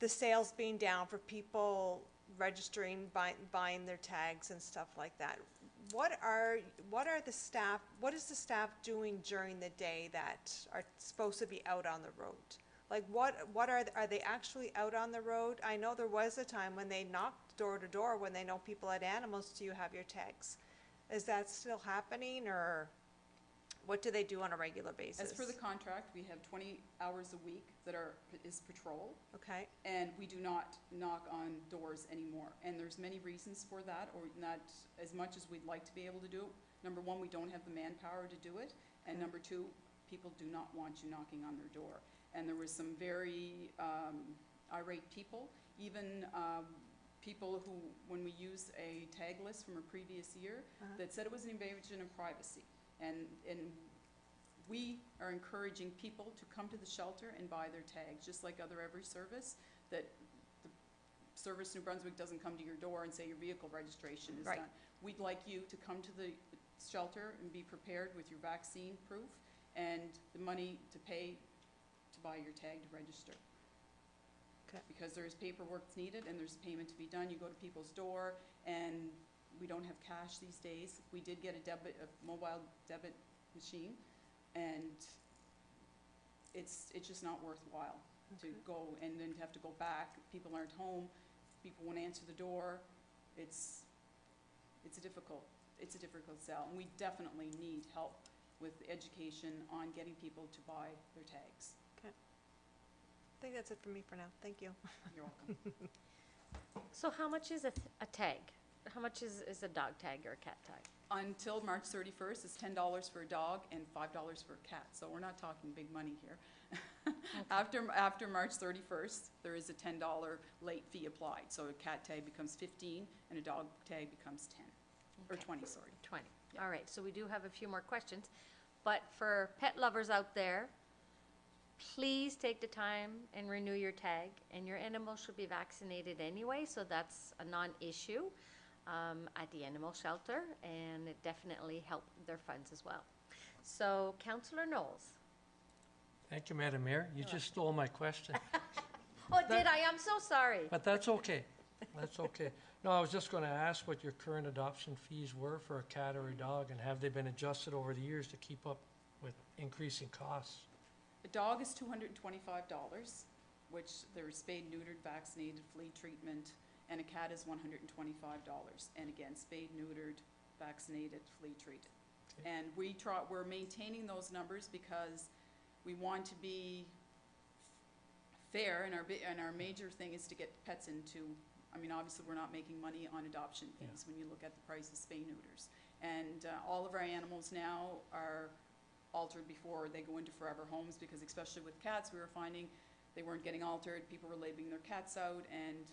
sales being down for people registering, buying their tags and stuff like that. What is the staff doing during the day that are supposed to be out on the road? Like are they actually out on the road? I know there was a time when they knocked door to door when they know people had animals. Do you have your tags? Is that still happening, or what do they do on a regular basis? As per the contract, we have 20 hours a week that is patrol. Okay. And we do not knock on doors anymore. And there's many reasons for that, or not as much as we'd like to be able to do it. Number one, we don't have the manpower to do it. And number two, people do not want you knocking on their door. And there was some very irate people, even people who, when we used a tag list from a previous year, that said it was an invasion of privacy. And we are encouraging people to come to the shelter and buy their tags, just like every service, that the Service New Brunswick doesn't come to your door and say your vehicle registration is Right. done. We'd like you to come to the shelter and be prepared with your vaccine proof and the money to pay to buy your tag to register. Okay. Because there's paperwork needed and there's payment to be done. You go to people's door and we don't have cash these days. We did get a mobile debit machine, and it's just not worthwhile to go and then have to go back. People aren't home. People won't answer the door. It's a difficult sell, and we definitely need help with education on getting people to buy their tags. I think that's it for me for now. Thank you. You're welcome. So how much is a tag? How much is a dog tag or a cat tag? Until March 31st, it's $10 for a dog and $5 for a cat. So we're not talking big money here. After March 31st, there is a $10 late fee applied. So a cat tag becomes $15 and a dog tag becomes 10 or Okay. 20, sorry. 20. All right, so we do have a few more questions. But for pet lovers out there, please take the time and renew your tag. And your animal should be vaccinated anyway, so that's a non-issue at the animal shelter. And it definitely helped their funds as well. So Councillor Knowles. Thank you, Madam Mayor. You just stole my question, Oh, did I? I'm so sorry. but that's okay. That's okay. No, I was just going to ask what your current adoption fees were for a cat or a dog, and have they been adjusted over the years to keep up with increasing costs? A dog is $225, which they're spayed, neutered, vaccinated, flea treatment, and a cat is $125. And again, spayed, neutered, vaccinated, flea treated. Okay. And we're maintaining those numbers because we want to be fair, and our major thing is to get pets into, I mean, obviously, we're not making money on adoption fees when you look at the price of spay neuters. And all of our animals now are altered before they go into forever homes, because especially with cats, we were finding they weren't getting altered, people were leaving their cats out, and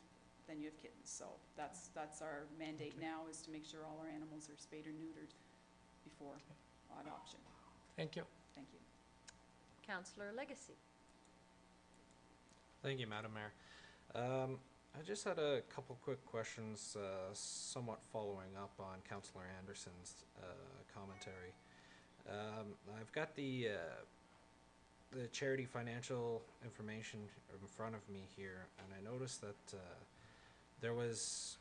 then you have kittens. So that's our mandate now, is to make sure all our animals are spayed or neutered before adoption. Thank you. Thank you. Councillor Legacy. Thank you, Madam Mayor. I just had a couple quick questions, somewhat following up on Councillor Anderson's commentary. I've got the charity financial information in front of me here, and I noticed that there was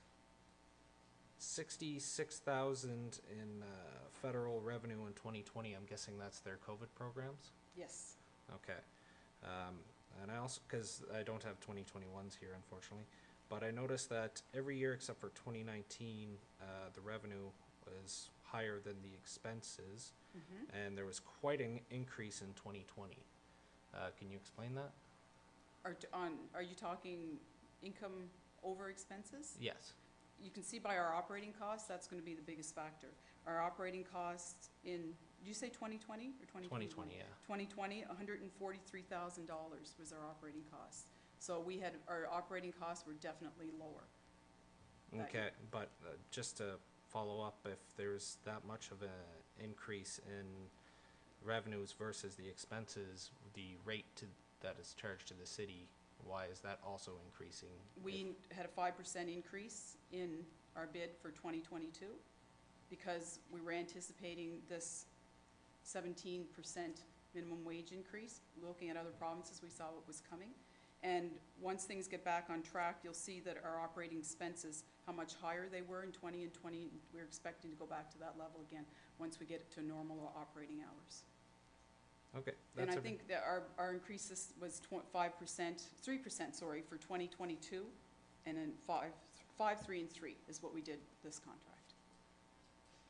66,000 in federal revenue in 2020. I'm guessing that's their COVID programs? Yes. Okay. And I also, because I don't have 2021s here, unfortunately, but I noticed that every year except for 2019, the revenue was higher than the expenses, and there was quite an increase in 2020. Can you explain that? Are you talking income over expenses? Yes. You can see by our operating costs, that's going to be the biggest factor. Our operating costs in, did you say 2020 or 2021? 2020, yeah. 2020, $143,000 was our operating costs. So our operating costs were definitely lower. that Okay, but just to follow up, if there's that much of an increase in revenues versus the expenses, the rate that is charged to the city, why is that also increasing? We had a 5% increase in our bid for 2022 because we were anticipating this 17% minimum wage increase. Looking at other provinces, we saw what was coming. And once things get back on track, you'll see that our operating expenses, how much higher they were in 20 and 20, we're expecting to go back to that level again once we get to normal operating hours. Okay. And that's I a- think that our increases was 5%, 3%, sorry, for 2022, and then 5, 3, and 3 is what we did this contract.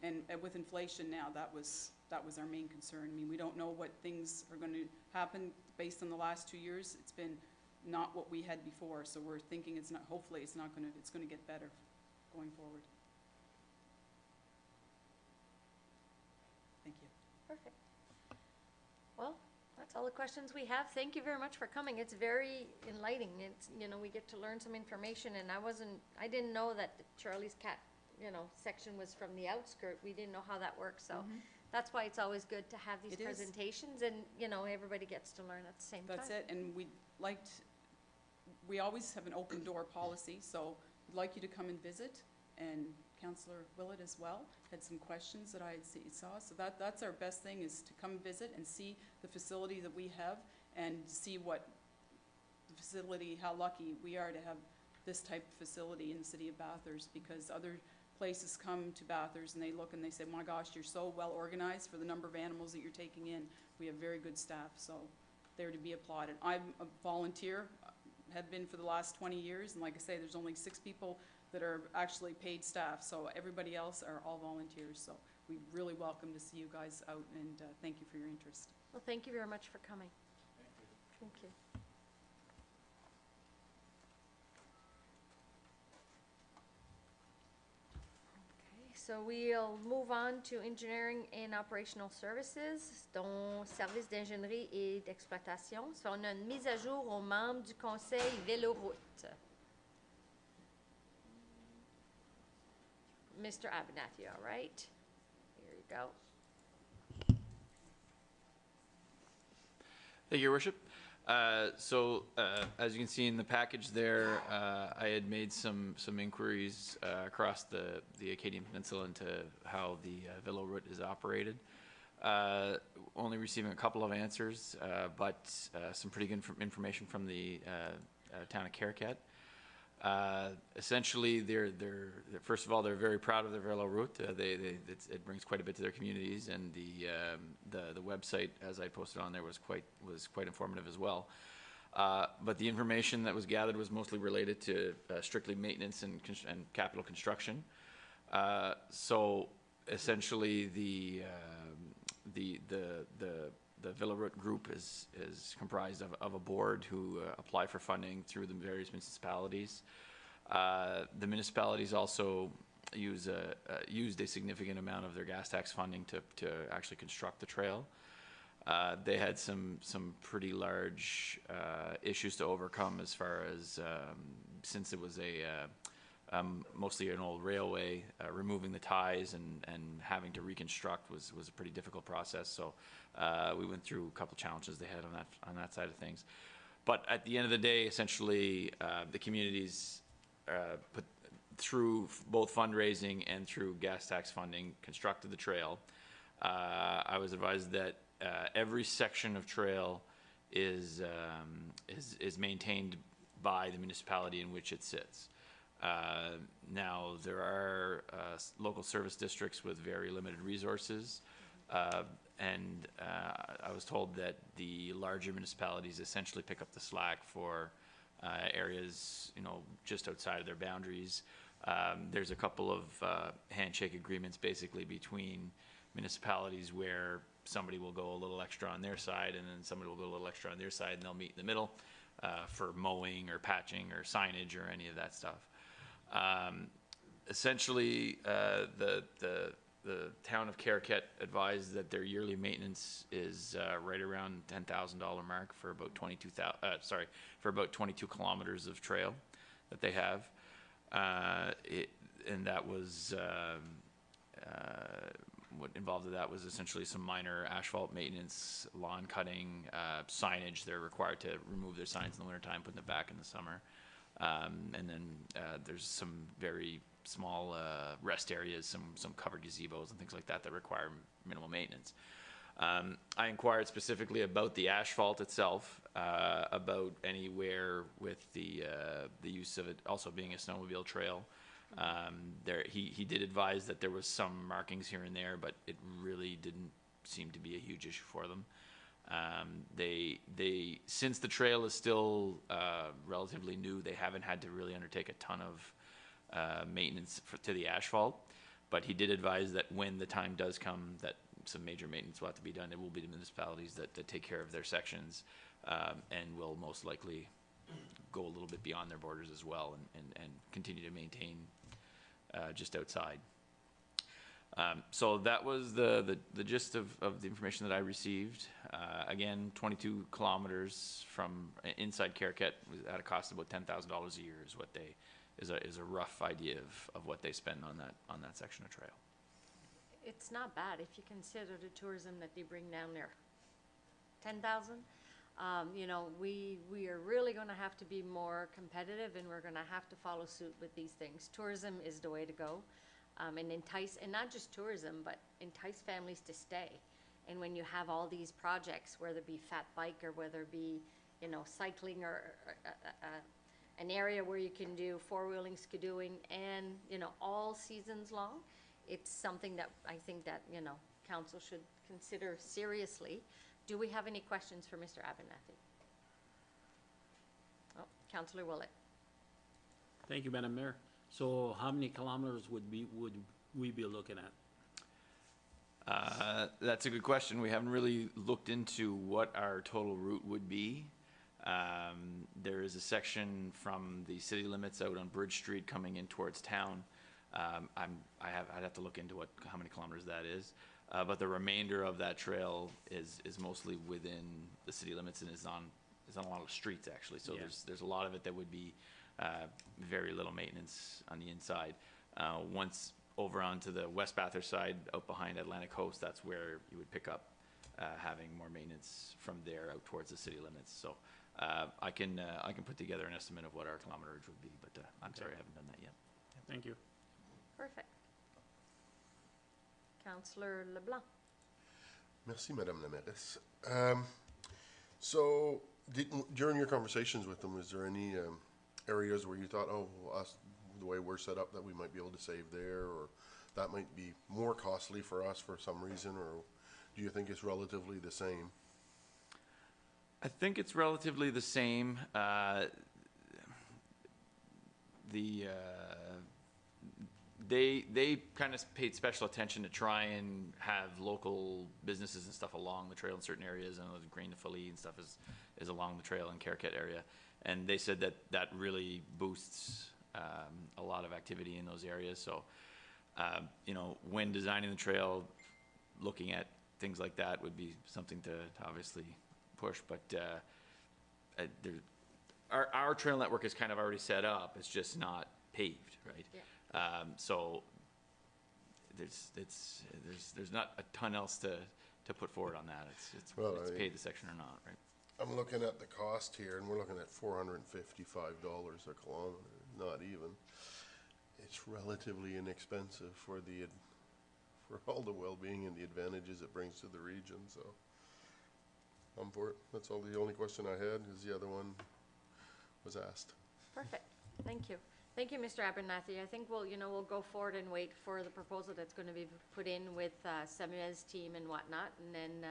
And with inflation now, that was our main concern. I mean, we don't know what things are going to happen based on the last 2 years. It's been not what we had before, so we're thinking it's not. Hopefully, it's going to get better going forward. Thank you. Perfect. Well, that's all the questions we have. Thank you very much for coming. It's very enlightening. It's, we get to learn some information, and I didn't know that the Charlie's Cat, section was from the outskirt. We didn't know how that works, so that's why it's always good to have these It is. presentations, and, everybody gets to learn at the same time. That's it, and we always have an open door policy, so we'd like you to come and visit, and Councillor Willett as well had some questions that I saw, so that's our best thing, is to come visit and see the facility that we have, and see what the facility, how lucky we are to have this type of facility in the city of Bathurst, because other places come to Bathurst and they look and they say, my gosh, you're so well organized for the number of animals that you're taking in. We have very good staff, so they're to be applauded. I'm a volunteer, have been for the last 20 years, and like I say, there's only 6 people that are actually paid staff, so everybody else are all volunteers, so we really welcome to see you guys out, and thank you for your interest. Well, thank you very much for coming. Thank you. Okay, so we'll move on to engineering and operational services, dont services d'ingénierie et d'exploitation. So on a une mise à jour aux membres du Conseil Véloroute. Mr. Abernathy, all right? Here you go. Thank you, Your Worship. As you can see in the package there, I had made some inquiries across the Acadian Peninsula into how the Velo route is operated. Only receiving a couple of answers, but some pretty good information from the town of Caracat. Essentially, first of all, they're very proud of their Velo route. It brings quite a bit to their communities, and the website, as I posted on there, was quite informative as well. But the information that was gathered was mostly related to strictly maintenance and capital construction. So essentially, the Velo route group is comprised of a board who apply for funding through the various municipalities. The municipalities also used a significant amount of their gas tax funding to actually construct the trail. They had some pretty large issues to overcome as far as since it was mostly an old railway, removing the ties and having to reconstruct was a pretty difficult process. So we went through a couple challenges they had on that side of things. But at the end of the day, essentially, the communities put through both fundraising and through gas tax funding constructed the trail. I was advised that every section of trail is maintained by the municipality in which it sits. Now, there are local service districts with very limited resources, and I was told that the larger municipalities essentially pick up the slack for areas, just outside of their boundaries. There's a couple of handshake agreements basically between municipalities where somebody will go a little extra on their side, and then somebody will go a little extra on their side, and they'll meet in the middle for mowing or patching or signage or any of that stuff. Essentially, the town of Caracat advised that their yearly maintenance is right around $10,000 mark for about 22 kilometers of trail that they have, and that was what involved with that was essentially some minor asphalt maintenance, lawn cutting, signage. They're required to remove their signs in the wintertime, putting it back in the summer. And then there's some very small rest areas, some covered gazebos and things like that that require minimal maintenance. I inquired specifically about the asphalt itself, about anywhere with the use of it also being a snowmobile trail. He did advise that there was some markings here and there, but it really didn't seem to be a huge issue for them. Since the trail is still relatively new, they haven't had to really undertake a ton of maintenance to the asphalt. But he did advise that when the time does come that some major maintenance will have to be done, it will be the municipalities that take care of their sections, and will most likely go a little bit beyond their borders as well, and continue to maintain just outside. So that was the gist of the information that I received. Again, 22 kilometers from inside Caracat at a cost of about $10,000 a year is what is a rough idea of what they spend on that section of trail. It's not bad if you consider the tourism that they bring down there. 10,000? You know, we are really gonna have to be more competitive, and we're gonna have to follow suit with these things. Tourism is the way to go, and entice, and not just tourism, but entice families to stay. And when you have all these projects, whether it be fat bike or whether it be, you know, cycling or an area where you can do four-wheeling, skidooing, and, you know, all seasons long, it's something that I think that, you know, council should consider seriously. Do we have any questions for Mr. Abernathy? Oh, Councillor Willett. Thank you, Madam Mayor. So how many kilometers would we be looking at? That's a good question. We haven't really looked into what our total route would be. There is a section from the city limits out on Bridge Street coming in towards town. I'd have to look into how many kilometers that is. But the remainder of that trail is mostly within the city limits and is on a lot of streets actually. So Yeah. there's a lot of it that would be very little maintenance on the inside. Once over onto the West Bathurst side, out behind Atlantic Coast, that's where you would pick up having more maintenance from there out towards the city limits. So I can put together an estimate of what our kilometerage would be, but I'm sorry I haven't done that yet. Thank you. Perfect. Councillor LeBlanc. Merci, Madame la Mairesse. So, during your conversations with them, was there any areas where you thought, oh, the way we're set up, that we might be able to save there, or that might be more costly for us for some reason, or do you think it's relatively the same? I think it's relatively the same. They kind of paid special attention to try and have local businesses and stuff along the trail in certain areas. I know the Grain de Folie and stuff is along the trail in Caracat area, and they said that really boosts a lot of activity in those areas. So, you know, when designing the trail, looking at things like that would be something to obviously push. But our trail network is kind of already set up. It's just not paved, right? Yeah. So there's not a ton else to put forward on that. It's paid the section or not, right? I'm looking at the cost here, and we're looking at $455 a kilometer, not even. It's relatively inexpensive for all the well-being and the advantages it brings to the region, so I'm for it. That's the only question I had, because the other one was asked. Perfect. Thank you. Thank you, Mr. Abernathy. I think we'll go forward and wait for the proposal that's going to be put in with Samuel's team and whatnot, and then,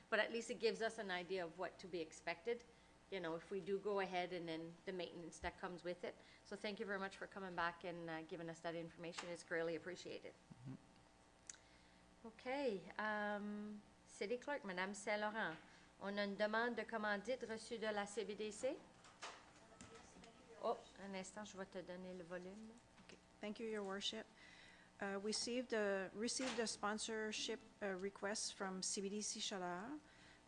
but at least it gives us an idea of what to be expected, you know, if we do go ahead, and then the maintenance that comes with it. So thank you very much for coming back and giving us that information. It's greatly appreciated. Okay, City Clerk, Madame Saint-Laurent. On a une demande de commandite reçue de la CBDC. Oh, un instant, je vais te donner le volume. Okay. Thank you, Your Worship. We received a sponsorship request from CBDC Chaleur.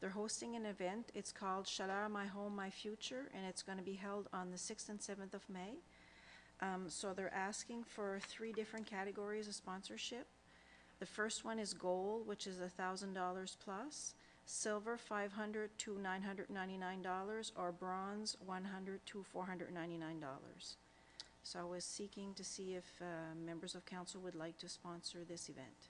They're hosting an event. It's called Chaleur, My Home, My Future, and it's going to be held on the 6th and 7th of May. So they're asking for 3 different categories of sponsorship. The first one is gold, which is $1,000 plus. Silver, $500 to $999, or bronze, $100 to $499. So I was seeking to see if members of council would like to sponsor this event.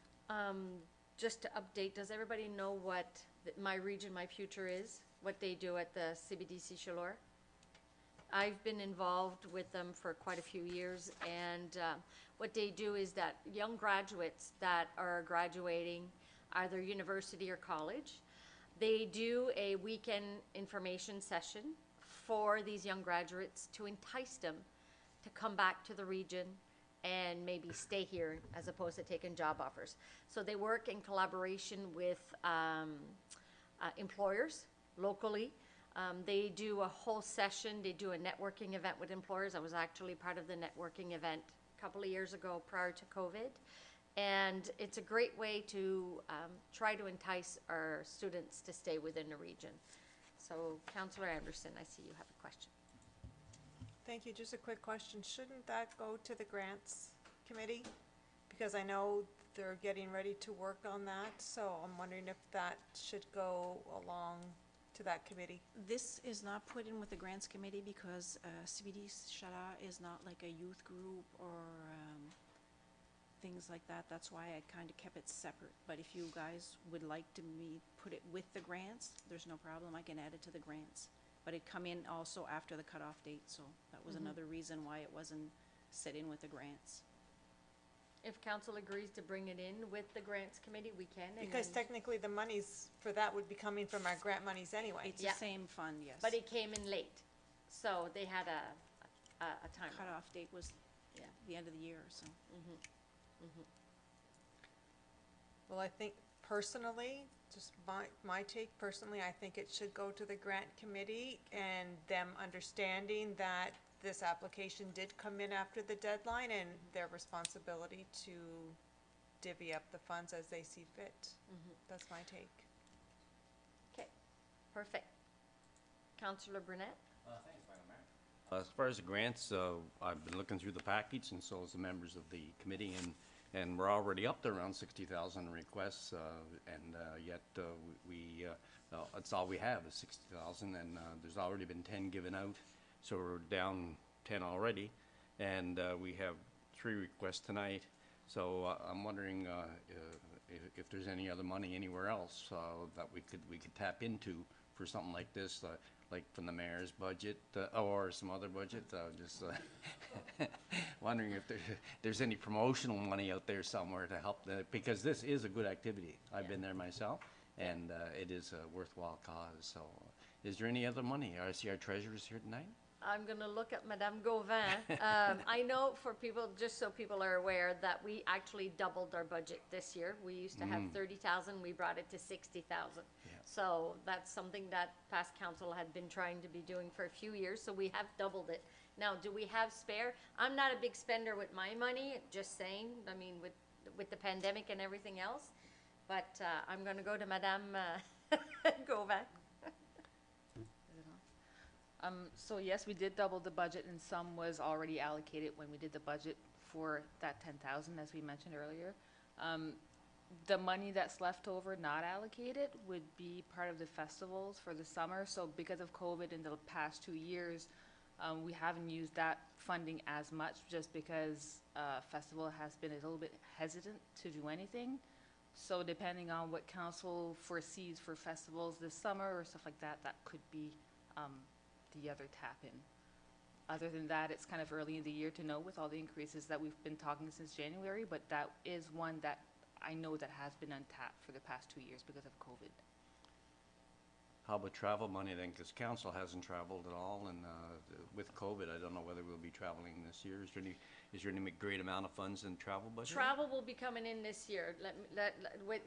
just to update, does everybody know what My Region, My Future is? What they do at the CBDC Chaleur? I've been involved with them for quite a few years, and what they do is that young graduates that are graduating either university or college, they do a weekend information session for these young graduates to entice them to come back to the region and maybe stay here as opposed to taking job offers. So they work in collaboration with employers locally. They do a whole session, they do a networking event with employers. I was actually part of the networking event a couple of years ago prior to COVID. And it's a great way to try to entice our students to stay within the region. So Councillor Anderson, I see you have a question. Thank you. Just a quick question. Shouldn't that go to the grants committee? Because I know they're getting ready to work on that, so I'm wondering if that should go along to that committee. This is not put in with the grants committee because CBD Shara is not like a youth group or things like that. That's why I kind of kept it separate. But if you guys would like to me put it with the grants, there's no problem. I can add it to the grants. But it come in also after the cutoff date, so that was another reason why it wasn't set in with the grants. If council agrees to bring it in with the grants committee, we can. And Because then- technically the monies for that would be coming from our grant monies anyway. It's Yeah. the same fund, yes. But it came in late, so they had a time. Cutoff date was Yeah. the end of the year, so. Well, I think personally, just my take personally, I think it should go to the grant committee and them understanding that this application did come in after the deadline and their responsibility to divvy up the funds as they see fit. That's my take. Okay, perfect. Councillor Burnett? Thanks, Madam Mayor. As far as the grants, I've been looking through the package, and so has the members of the committee, and we're already up to around 60,000 requests, and yet that's all we have is 60,000, and there's already been 10 given out, so we're down 10 already, and we have 3 requests tonight. So I'm wondering if there's any other money anywhere else that we could tap into for something like this, like from the mayor's budget or some other budget. Just wondering if there's any promotional money out there somewhere to help because this is a good activity. I've been there myself, and it is a worthwhile cause. So, is there any other money? I see our treasurer's here tonight. I'm gonna look at Madame Gauvin. I know for people, just so people are aware, that we actually doubled our budget this year. We used to have 30,000, we brought it to 60,000. Yeah. So that's something that past council had been trying to be doing for a few years, so we have doubled it. Now, do we have spare? I'm not a big spender with my money, just saying, I mean, with the pandemic and everything else. But I'm gonna go to Madame Gauvin. So yes, we did double the budget, and some was already allocated when we did the budget for that 10,000, as we mentioned earlier. The money that's left over not allocated would be part of the festivals for the summer. So because of COVID in the past 2 years, we haven't used that funding as much, just because festival has been a little bit hesitant to do anything. So depending on what council foresees for festivals this summer or stuff like that, that could be the other tap-in. Other than that, it's kind of early in the year to know with all the increases that we've been talking since January, but that is one that I know that has been untapped for the past 2 years because of COVID. How about travel money then? Because council hasn't traveled at all, and with COVID, I don't know whether we'll be traveling this year. Is there any great amount of funds in travel budget? Travel will be coming in this year. With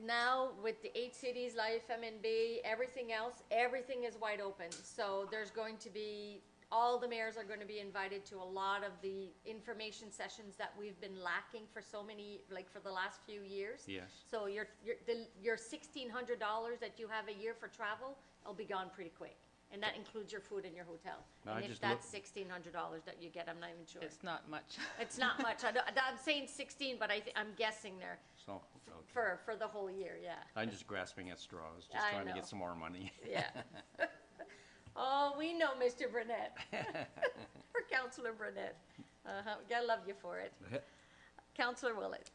the 8 cities, La FMNB, everything else, everything is wide open. So there's going to be, all the mayors are going to be invited to a lot of the information sessions that we've been lacking for so many, like for the last few years. Yes. So your $1,600 that you have a year for travel, it'll be gone pretty quick. And that includes your food and your hotel. No, And I if just that's $1,600 that you get, I'm not even sure. It's not much. It's not much. I'm saying 16, but I'm guessing there So, okay. for the whole year, yeah. I'm just grasping at straws, just I trying to know. get some more money. Yeah. Oh, we know, Mr. Burnett. For Councillor Burnett. Gotta love you for it. Councillor Willett.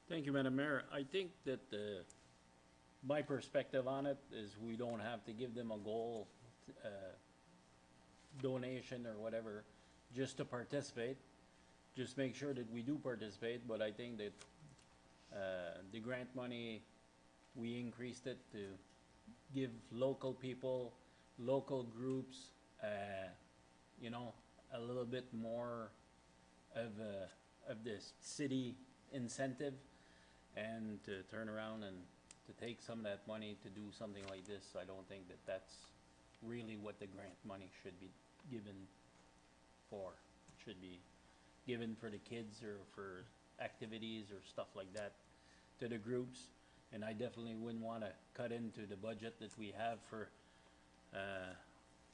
Thank you, Madam Mayor. I think that my perspective on it is we don't have to give them a goal donation or whatever just to participate. Just make sure that we do participate, but I think that the grant money, we increased it to give local people, local groups, you know, a little bit more of this city incentive, and to turn around and to take some of that money to do something like this. I don't think that that's really what the grant money should be given for. It should be given for the kids or for activities or stuff like that to the groups. And I definitely wouldn't want to cut into the budget that we have for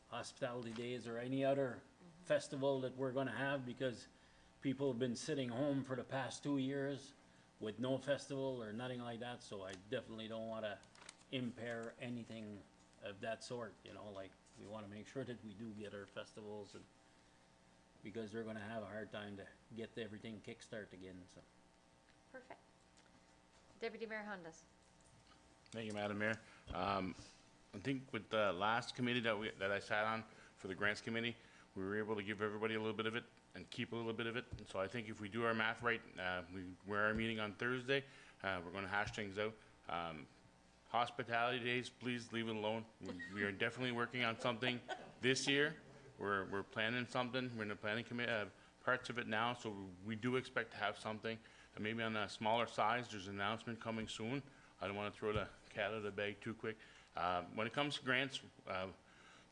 hospitality days or any other festival that we're going to have, because people have been sitting home for the past 2 years with no festival or nothing like that. So I definitely don't want to impair anything of that sort, you know, like we want to make sure that we do get our festivals, and because they're going to have a hard time to get everything kickstart again, so. Perfect. Deputy Mayor Hondas. Thank you, Madam Mayor. I think with the last committee that I sat on for the grants committee, we were able to give everybody a little bit of it and keep a little bit of it. And so I think if we do our math right, we're our meeting on Thursday. We're going to hash things out. Hospitality days, please leave it alone. We are definitely working on something this year. We're planning something. We're in the planning committee, parts of it now, so we do expect to have something. And maybe on a smaller size, there's an announcement coming soon. I don't want to throw the cat out of the bag too quick. When it comes to grants,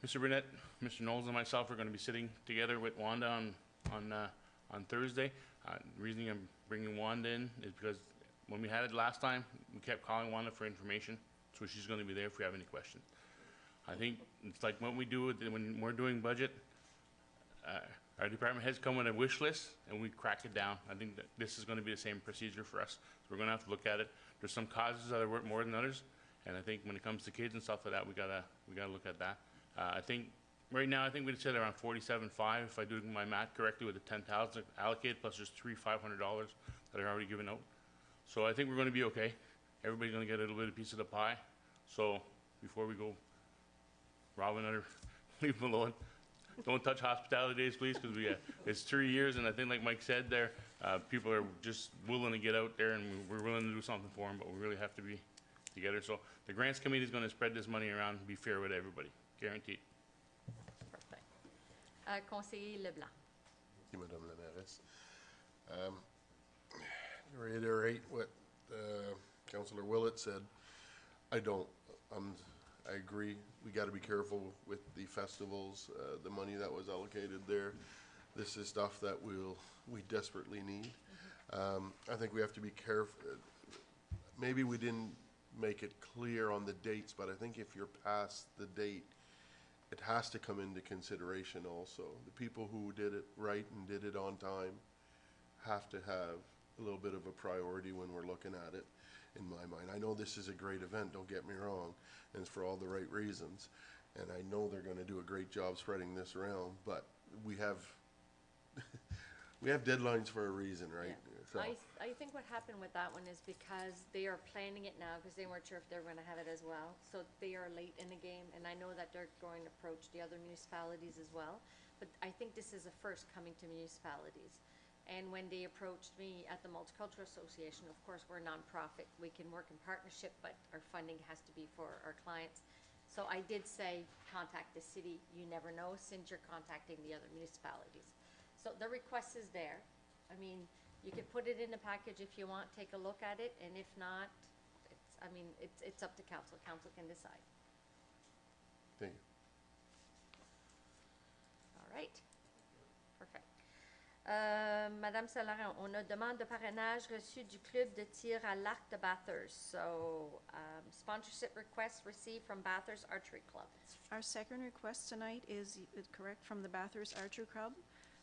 Mr. Burnett, Mr. Knowles, and myself are going to be sitting together with Wanda on Thursday. The reason I'm bringing Wanda in is because when we had it last time, we kept calling Wanda for information, so she's going to be there if we have any questions. I think it's like what we do when we're doing budget. Our department heads come with a wish list and we crack it down. I think that this is going to be the same procedure for us. So we're going to have to look at it. There's some causes that are worth more than others, and I think when it comes to kids and stuff like that, we gotta look at that. I think right now, I think we'd said around 47.5 if I do my math correctly, with the 10,000 allocated plus there's $300 $500 that are already given out. So I think we're going to be okay. Everybody's going to get a little bit of piece of the pie. So before we go rob another, leave them alone. Don't touch hospitality days, please, because it's 3 years, and I think, like Mike said there, people are just willing to get out there, and we're willing to do something for them, but we really have to be together. So the grants committee is going to spread this money around and be fair with everybody, guaranteed. Perfect. Conseiller Leblanc. Thank you, Madame la Mairesse. To reiterate what Councillor Willett said, I agree. We got to be careful with the festivals, the money that was allocated there. This is stuff that we desperately need. I think we have to be careful. Maybe we didn't make it clear on the dates, but I think if you're past the date, it has to come into consideration also. The people who did it right and did it on time have to have a little bit of a priority when we're looking at it, in my mind. I know this is a great event, don't get me wrong, and it's for all the right reasons. And I know they're going to do a great job spreading this around, but we have we have deadlines for a reason, right? Yeah. So, I think what happened with that one is because they are planning it now, because they weren't sure if they were going to have it as well. So they are late in the game, and I know that they're going to approach the other municipalities as well. But I think this is a first coming to municipalities. And when they approached me at the Multicultural Association, of course, we're a nonprofit. We can work in partnership, but our funding has to be for our clients. So I did say, contact the city. You never know, since you're contacting the other municipalities. So the request is there. I mean, you can put it in the package if you want, take a look at it, and if not, it's up to council. Council can decide. thank you. All right. Perfect. Madame Salarin, on a demande de parrainage reçue du club de tir à l'arc de Bathurst. So, sponsorship request received from Bathurst Archery Club. Our second request tonight is correct, from the Bathurst Archery Club.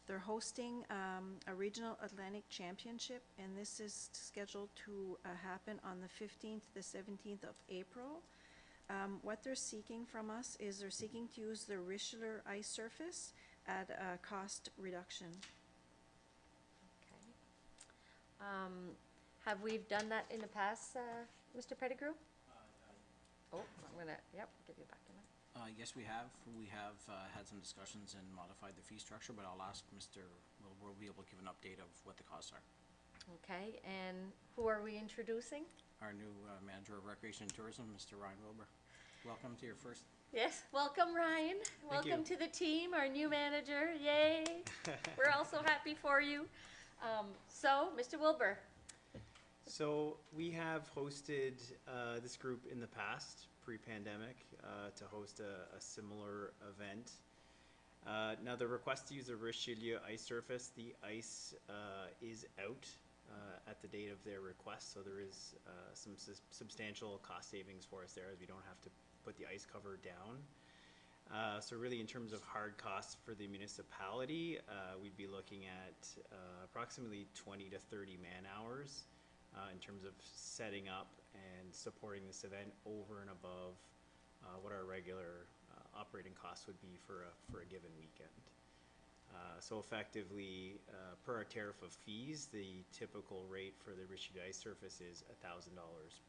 They're hosting a regional Atlantic championship, and this is scheduled to happen on the 15th, the 17th of April. What they're seeking from us is they're seeking to use the Richelieu ice surface at a cost reduction. Okay. Have we done that in the past, Mr. Pettigrew? Oh, I'm gonna, yep, give you back a minute. Yes, we have. We have had some discussions and modified the fee structure, but I'll ask Mr. Wilbur, will be able to give an update of what the costs are. Okay, and who are we introducing? Our new manager of recreation and tourism, Mr. Ryan Wilbur. Welcome to your first. Yes, welcome Ryan. Welcome to the team, our new manager. Yay! We're all so happy for you. So, Mr. Wilbur. So we have hosted this group in the past, pre-pandemic, to host a similar event. Now the request to use a Richelieu ice surface, the ice is out at the date of their request, so there is some substantial cost savings for us there, as we don't have to put the ice cover down. So really in terms of hard costs for the municipality, we'd be looking at approximately 20 to 30 man hours in terms of setting up and supporting this event over and above what our regular operating costs would be for a given weekend. So effectively, per our tariff of fees, the typical rate for the Richelieu ice surface is $1,000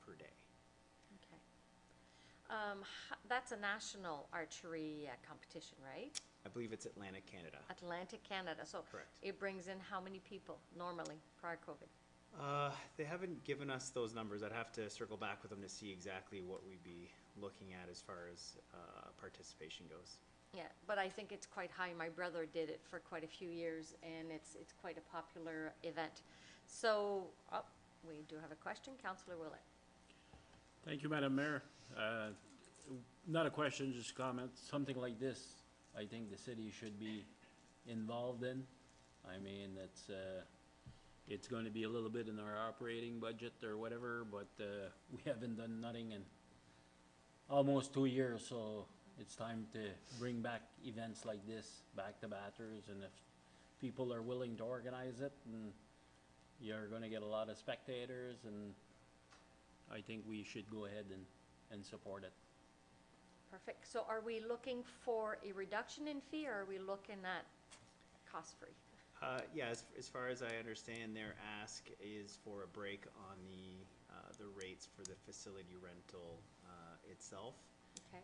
per day. Okay. That's a national archery competition, right? I believe it's Atlantic Canada. Atlantic Canada. So Correct. it brings in how many people normally prior COVID? They haven't given us those numbers. I'd have to circle back with them to see exactly what we'd be looking at as far as participation goes. Yeah, but I think it's quite high. My brother did it for quite a few years, and it's quite a popular event. So, we do have a question. Councillor Willett. Thank you, Madam Mayor. Not a question, just a comment. Something like this, I think the city should be involved in. I mean, it's going to be a little bit in our operating budget or whatever, but we haven't done nothing in almost 2 years, so it's time to bring back events like this back to Bathurst, and if people are willing to organize it, and you're going to get a lot of spectators, and I think we should go ahead and support it. Perfect. So are we looking for a reduction in fee, or are we looking at cost-free? Yeah, as far as I understand, their ask is for a break on the rates for the facility rental itself. Okay.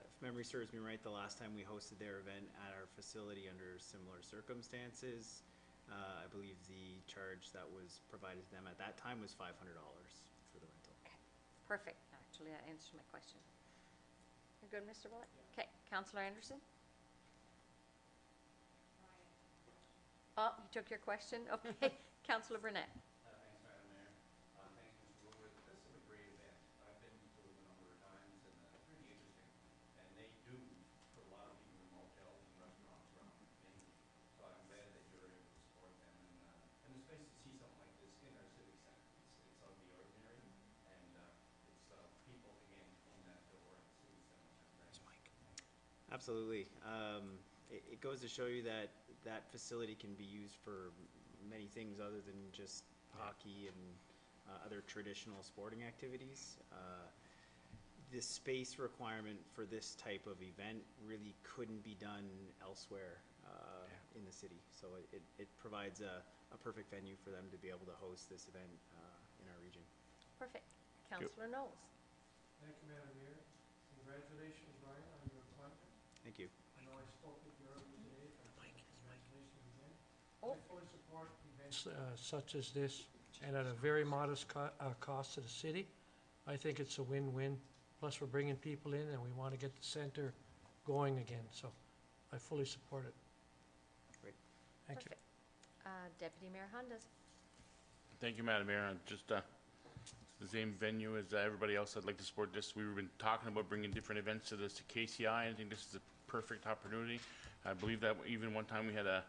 If memory serves me right, the last time we hosted their event at our facility under similar circumstances, I believe the charge that was provided to them at that time was $500 for the rental. Okay. Perfect. Actually, that answers my question. You're good, Mr. Willett? Okay. Councillor Anderson? Oh, you took your question? Okay. Councillor Burnett? Thanks, Madam Mayor. Thanks, Mr. Wilbur. This is a great event. I've been to it a number of times, and it's really interesting. And they do put a lot of people in motels and restaurants around mainly. So I'm glad that you're able to support them. And it's nice to see something like this in our civic center. It's of the ordinary, and it's people, again, in that door at the civic center. Absolutely. It goes to show you that that facility can be used for many things other than just hockey and other traditional sporting activities. The space requirement for this type of event really couldn't be done elsewhere in the city. So it provides a perfect venue for them to be able to host this event in our region. Perfect. Councillor Knowles? Thank you, Madam Mayor. Congratulations, Ryan, on your appointment. Thank you. I know I spoke with you earlier today, but congratulations again. Oh. I fully support events such as this, and at a very modest cost to the city. I think it's a win-win. Plus, we're bringing people in, and we want to get the center going again, so I fully support it. Great. Thank you. Perfect. Deputy Mayor Hondas? Thank you, Madam Mayor. Just the same venue as everybody else. I'd like to support this. We've been talking about bringing different events to this to KCI. I think this is a perfect opportunity. I believe that even one time we had a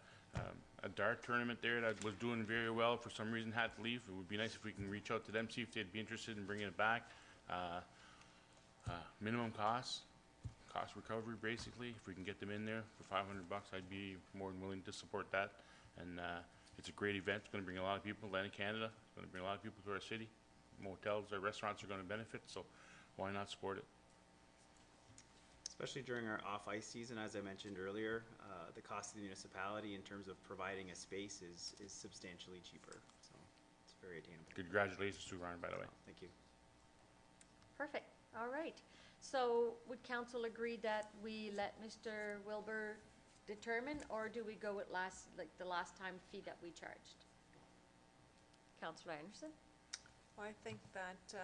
dart tournament there that was doing very well. For some reason had to leave. It would be nice if we can reach out to them, see if they'd be interested in bringing it back. Minimum cost recovery, basically. If we can get them in there for $500, I'd be more than willing to support that. And it's a great event. It's going to bring a lot of people to Atlantic Canada. It's going to bring a lot of people to our city. Motels, our restaurants are going to benefit, so why not support it? Especially during our off-ice season, as I mentioned earlier, the cost of the municipality in terms of providing a space is substantially cheaper. So it's a very very attainable. Congratulations to Ryan, by the way. Thank you. Perfect, all right. So would council agree that we let Mr. Wilbur determine, or do we go with the last time fee that we charged? Councillor Anderson? Well, I think that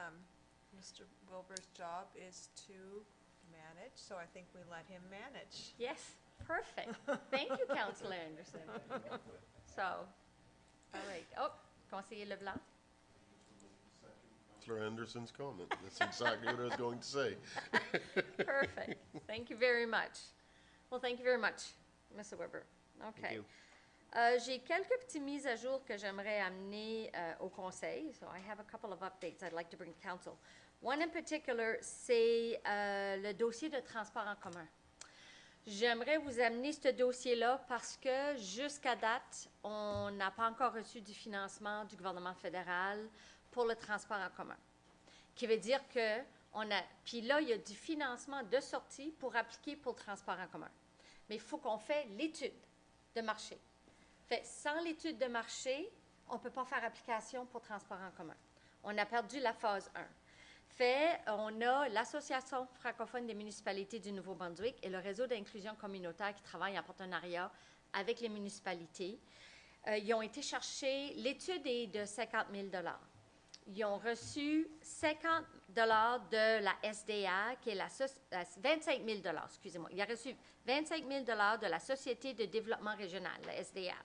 Mr. Wilbur's job is to manage, so I think we let him manage. Yes, perfect. Thank you, Councillor Anderson. So, all right. Oh, Conseiller Leblanc? Councillor Anderson's comment. That's exactly what I was going to say. Perfect. Thank you very much. Well, thank you very much, Mr. Weber. Okay. you. J'ai quelques petites mises à jour que j'aimerais amener au Conseil. So I have a couple of updates I'd like to bring to council. One in particular, c'est le dossier de transport en commun. J'aimerais vous amener ce dossier-là parce que jusqu'à date, on n'a pas encore reçu du financement du gouvernement fédéral pour le transport en commun. Qui veut dire que puis là, il y a du financement de sortie pour appliquer pour le transport en commun. Mais il faut qu'on fasse l'étude de marché. Fait, sans l'étude de marché, on ne peut pas faire application pour transport en commun. On a perdu la phase 1. Fait, on a l'Association francophone des municipalités du Nouveau-Brunswick et le réseau d'inclusion communautaire qui travaille en partenariat avec les municipalités. Ils ont été chercher, l'étude est de 50 000 $. Ils ont reçu 50 $ de la SDA, qui est 25 000 $, excusez-moi. Ils ont reçu 25 000 $ de la Société de développement régional, la SDA.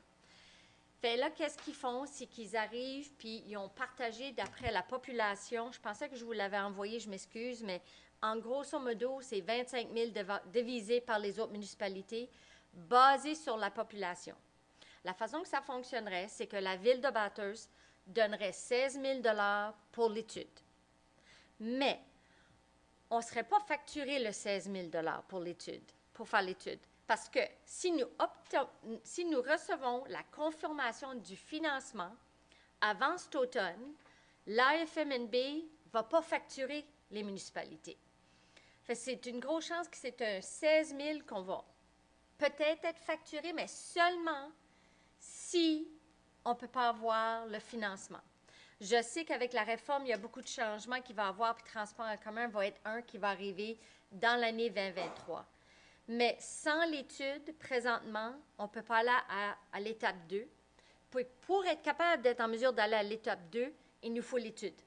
Fait là, qu'est-ce qu'ils font? C'est qu'ils arrivent, puis ils ont partagé d'après la population. Je pensais que je vous l'avais envoyé, je m'excuse, mais en grosso modo, c'est 25 000 divisé par les autres municipalités, basé sur la population. La façon que ça fonctionnerait, c'est que la ville de Bathurst donnerait 16 000 $ pour l'étude. Mais on ne serait pas facturé le 16 000 $ pour l'étude, pour faire l'étude. Parce que si nous recevons la confirmation du financement avant cet automne, l'AFMNB ne va pas facturer les municipalités. Fait, c'est une grosse chance que c'est un 16 000 qu'on va peut-être être facturé, mais seulement si on ne peut pas avoir le financement. Je sais qu'avec la réforme, il y a beaucoup de changements qu'il va y avoir, puis transport en commun va être un qui va arriver dans l'année 2023. Mais sans l'étude, présentement, on ne peut pas aller à l'étape 2. Pour être capable d'être en mesure d'aller à l'étape 2, il nous faut l'étude.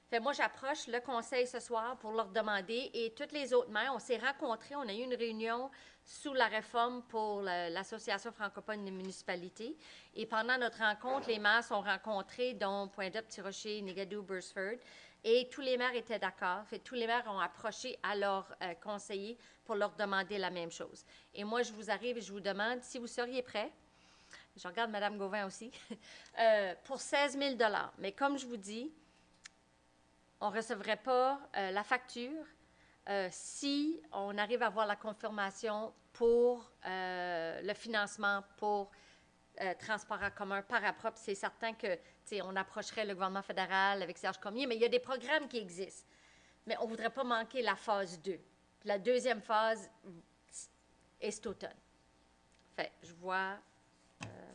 Fait, moi, j'approche le conseil ce soir pour leur demander, et toutes les autres maires, on s'est rencontrés, on a eu une réunion sous la réforme pour l'Association francophone des municipalités. Et pendant notre rencontre, les maires sont rencontrés, dont Pointe-de-Pitre, Petit-Rocher, Nigadoo, Burstford. Et tous les maires étaient d'accord. Fait, tous les maires ont approché à leurs conseillers pour leur demander la même chose. Et moi, je vous arrive et je vous demande si vous seriez prêts. Je regarde Mme Gauvin aussi. Pour 16 000 $. Mais comme je vous dis, on ne recevrait pas la facture si on arrive à avoir la confirmation pour le financement pour transport en commun par propre. C'est certain que on approcherait le gouvernement fédéral avec Serge Cormier, mais il y a des programmes qui existent. Mais on ne voudrait pas manquer la phase 2. Puis la deuxième phase est cet automne. Fait, je vois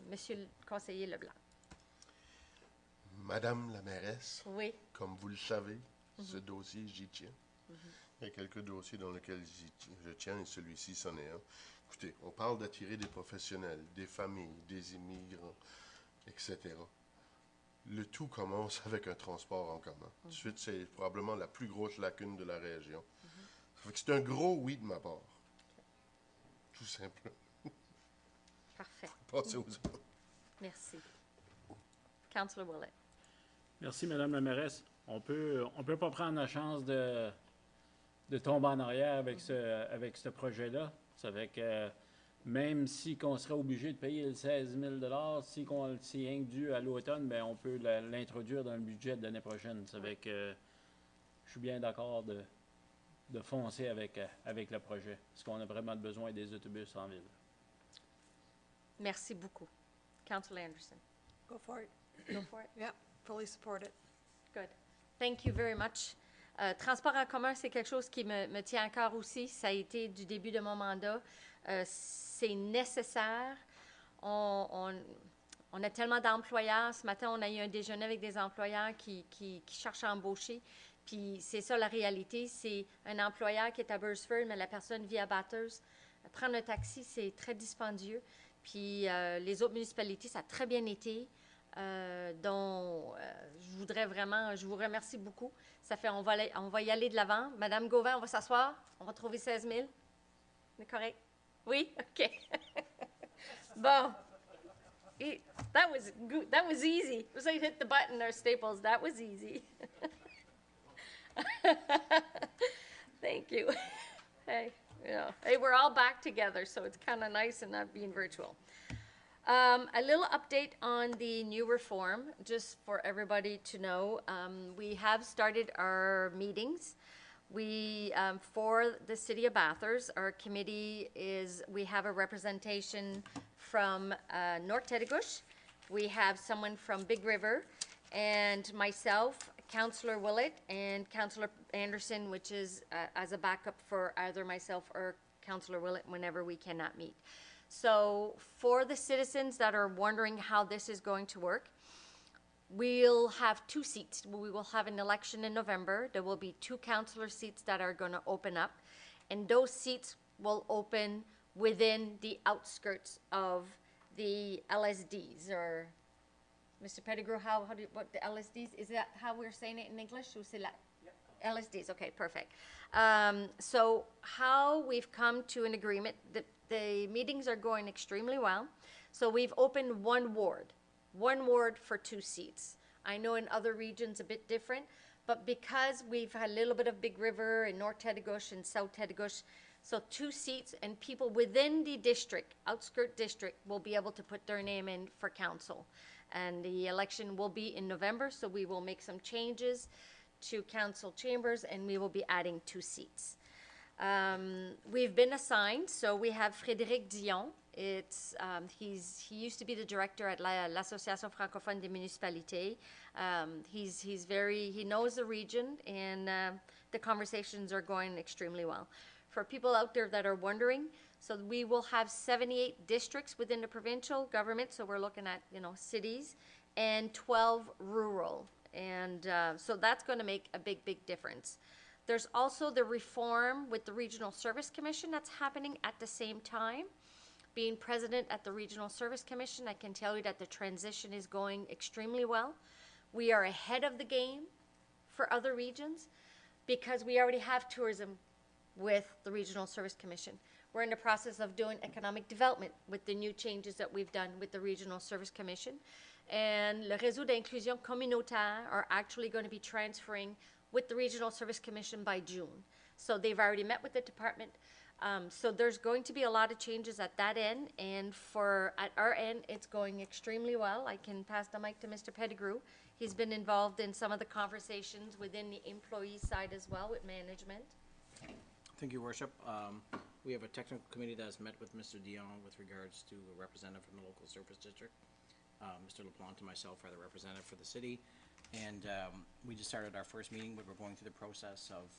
Monsieur le conseiller Leblanc. Madame la mairesse, Oui. comme vous le savez, ce dossier, j'y tiens. Il y a quelques dossiers dans lesquels je tiens, et celui-ci, c'en est un. Écoutez, on parle d'attirer des professionnels, des familles, des immigrants, etc. Le tout commence avec un transport en commun. Ensuite, c'est probablement la plus grosse lacune de la région. Ça fait que c'est un gros oui de ma part. Tout simple. Parfait. Passez aux autres. Merci. Councillor Willett. Merci, Madame la mairesse. On peut pas prendre la chance de tomber en arrière avec ce projet-là. Ça fait que même si on serait obligé de payer le 16 000 $, si c'est rien que dû à l'automne, ben on peut l'introduire dans le budget de l'année prochaine. Ça fait que je suis bien d'accord de foncer avec le projet, parce qu'on a vraiment besoin des autobus en ville. Merci beaucoup. Councillor Anderson. Go for it. Go for it. Yeah, fully support it. Good. Thank you very much. Transport en commun, c'est quelque chose qui me tient à cœur aussi. Ça a été du début de mon mandat. C'est nécessaire. On On a tellement d'employeurs. Ce matin, on a eu un déjeuner avec des employeurs qui cherchent à embaucher. Puis c'est ça la réalité. C'est un employeur qui est à Burstford, mais la personne vit à Bathurst. Prendre un taxi, c'est très dispendieux. Puis les autres municipalités, ça a très bien été. Je vous remercie beaucoup. Ça fait, on va y aller de l'avant. Madame Gauvin, on va s'asseoir. On va trouver 16 000. C'est correct? Oui? OK. Bon. That was good. That was easy. It was like hit the button or Staples. That was easy. Thank you. Hey, hey, we're all back together, so it's kind of nice and not being virtual. A little update on the new reform, just for everybody to know. We have started our meetings. We, for the city of Bathurst, our committee we have a representation from North Tedigush. We have someone from Big River, and myself, Councillor Willett, and Councillor Anderson, which is as a backup for either myself or Councillor Willett whenever we cannot meet. So for the citizens that are wondering how this is going to work, we'll have 2 seats. We will have an election in November. There will be 2 councillor seats that are going to open up, and those seats will open within the outskirts of the LSDs, or Mr. Pettigrew, what the LSDs, is that how we're saying it in English? Ou c'est la LSDs, okay, perfect. So how we've come to an agreement, the meetings are going extremely well. So we've opened one ward for 2 seats. I know in other regions a bit different, but because we've had a little bit of Big River and North Tedigush and South Tedigush, so 2 seats, and people within the district, outskirt district, will be able to put their name in for council. And the election will be in November, so we will make some changes to council chambers, and we will be adding 2 seats. We've been assigned, so we have Frédéric Dion. He used to be the director at l'Association francophone des municipalités. He knows the region, and the conversations are going extremely well. For people out there that are wondering, so we will have 78 districts within the provincial government, so we're looking at, cities, and 12 rural. And so that's going to make a big, big difference. There's also the reform with the Regional Service Commission that's happening at the same time. Being president at the Regional Service Commission, I can tell you that the transition is going extremely well. We are ahead of the game for other regions because we already have tourism with the Regional Service Commission. We're in the process of doing economic development with the new changes that we've done with the Regional Service Commission. And le réseau d'inclusion communautaire are actually going to be transferring with the Regional Service Commission by June. So they've already met with the department. So there's going to be a lot of changes at that end, and at our end, it's going extremely well. I can pass the mic to Mr. Pettigrew. He's been involved in some of the conversations within the employee side as well with management. Thank you, Worship. We have a technical committee that has met with Mr. Dion with regards to a representative from the local service district. Mr. LaPlante and myself are the representative for the city. And we just started our first meeting, but we're going through the process of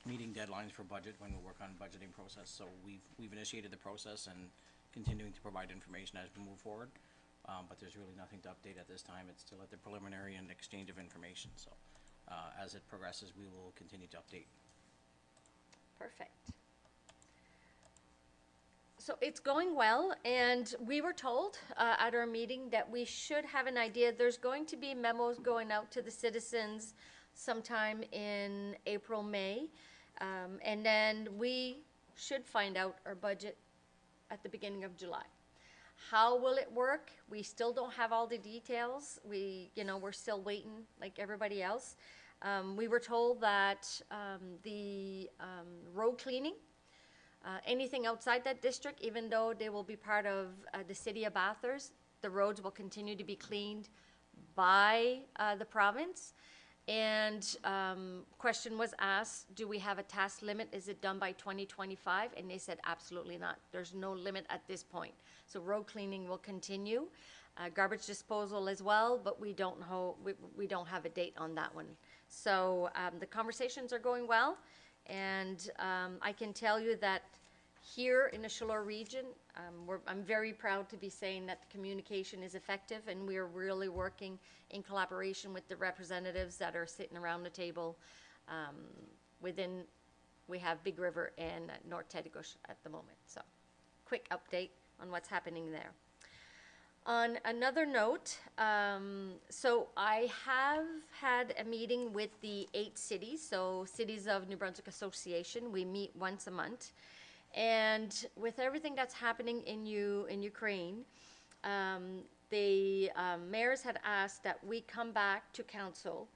meeting deadlines for budget when we work on budgeting process. So we've initiated the process and continuing to provide information as we move forward. But there's really nothing to update at this time. It's still at the preliminary and exchange of information. So as it progresses, we will continue to update. Perfect. So it's going well, and we were told at our meeting that we should have an idea. There's going to be memos going out to the citizens sometime in April, May, and then we should find out our budget at the beginning of July. How will it work? We still don't have all the details. We're still waiting like everybody else. We were told that the road cleaning, anything outside that district, even though they will be part of the city of Bathurst, the roads will continue to be cleaned by the province. And question was asked, do we have a task limit? Is it done by 2025? And they said absolutely not. There's no limit at this point. So road cleaning will continue. Garbage disposal as well, but we don't have a date on that one. So the conversations are going well, and I can tell you that Here in the Chaleur region, I'm very proud to be saying that the communication is effective, and we are really working in collaboration with the representatives that are sitting around the table. We have Big River and North Tedigush at the moment. So, quick update on what's happening there. On another note, so I have had a meeting with the 8 cities, so Cities of New Brunswick Association. We meet once a month. And with everything that's happening in Ukraine, the mayors had asked that we come back to council.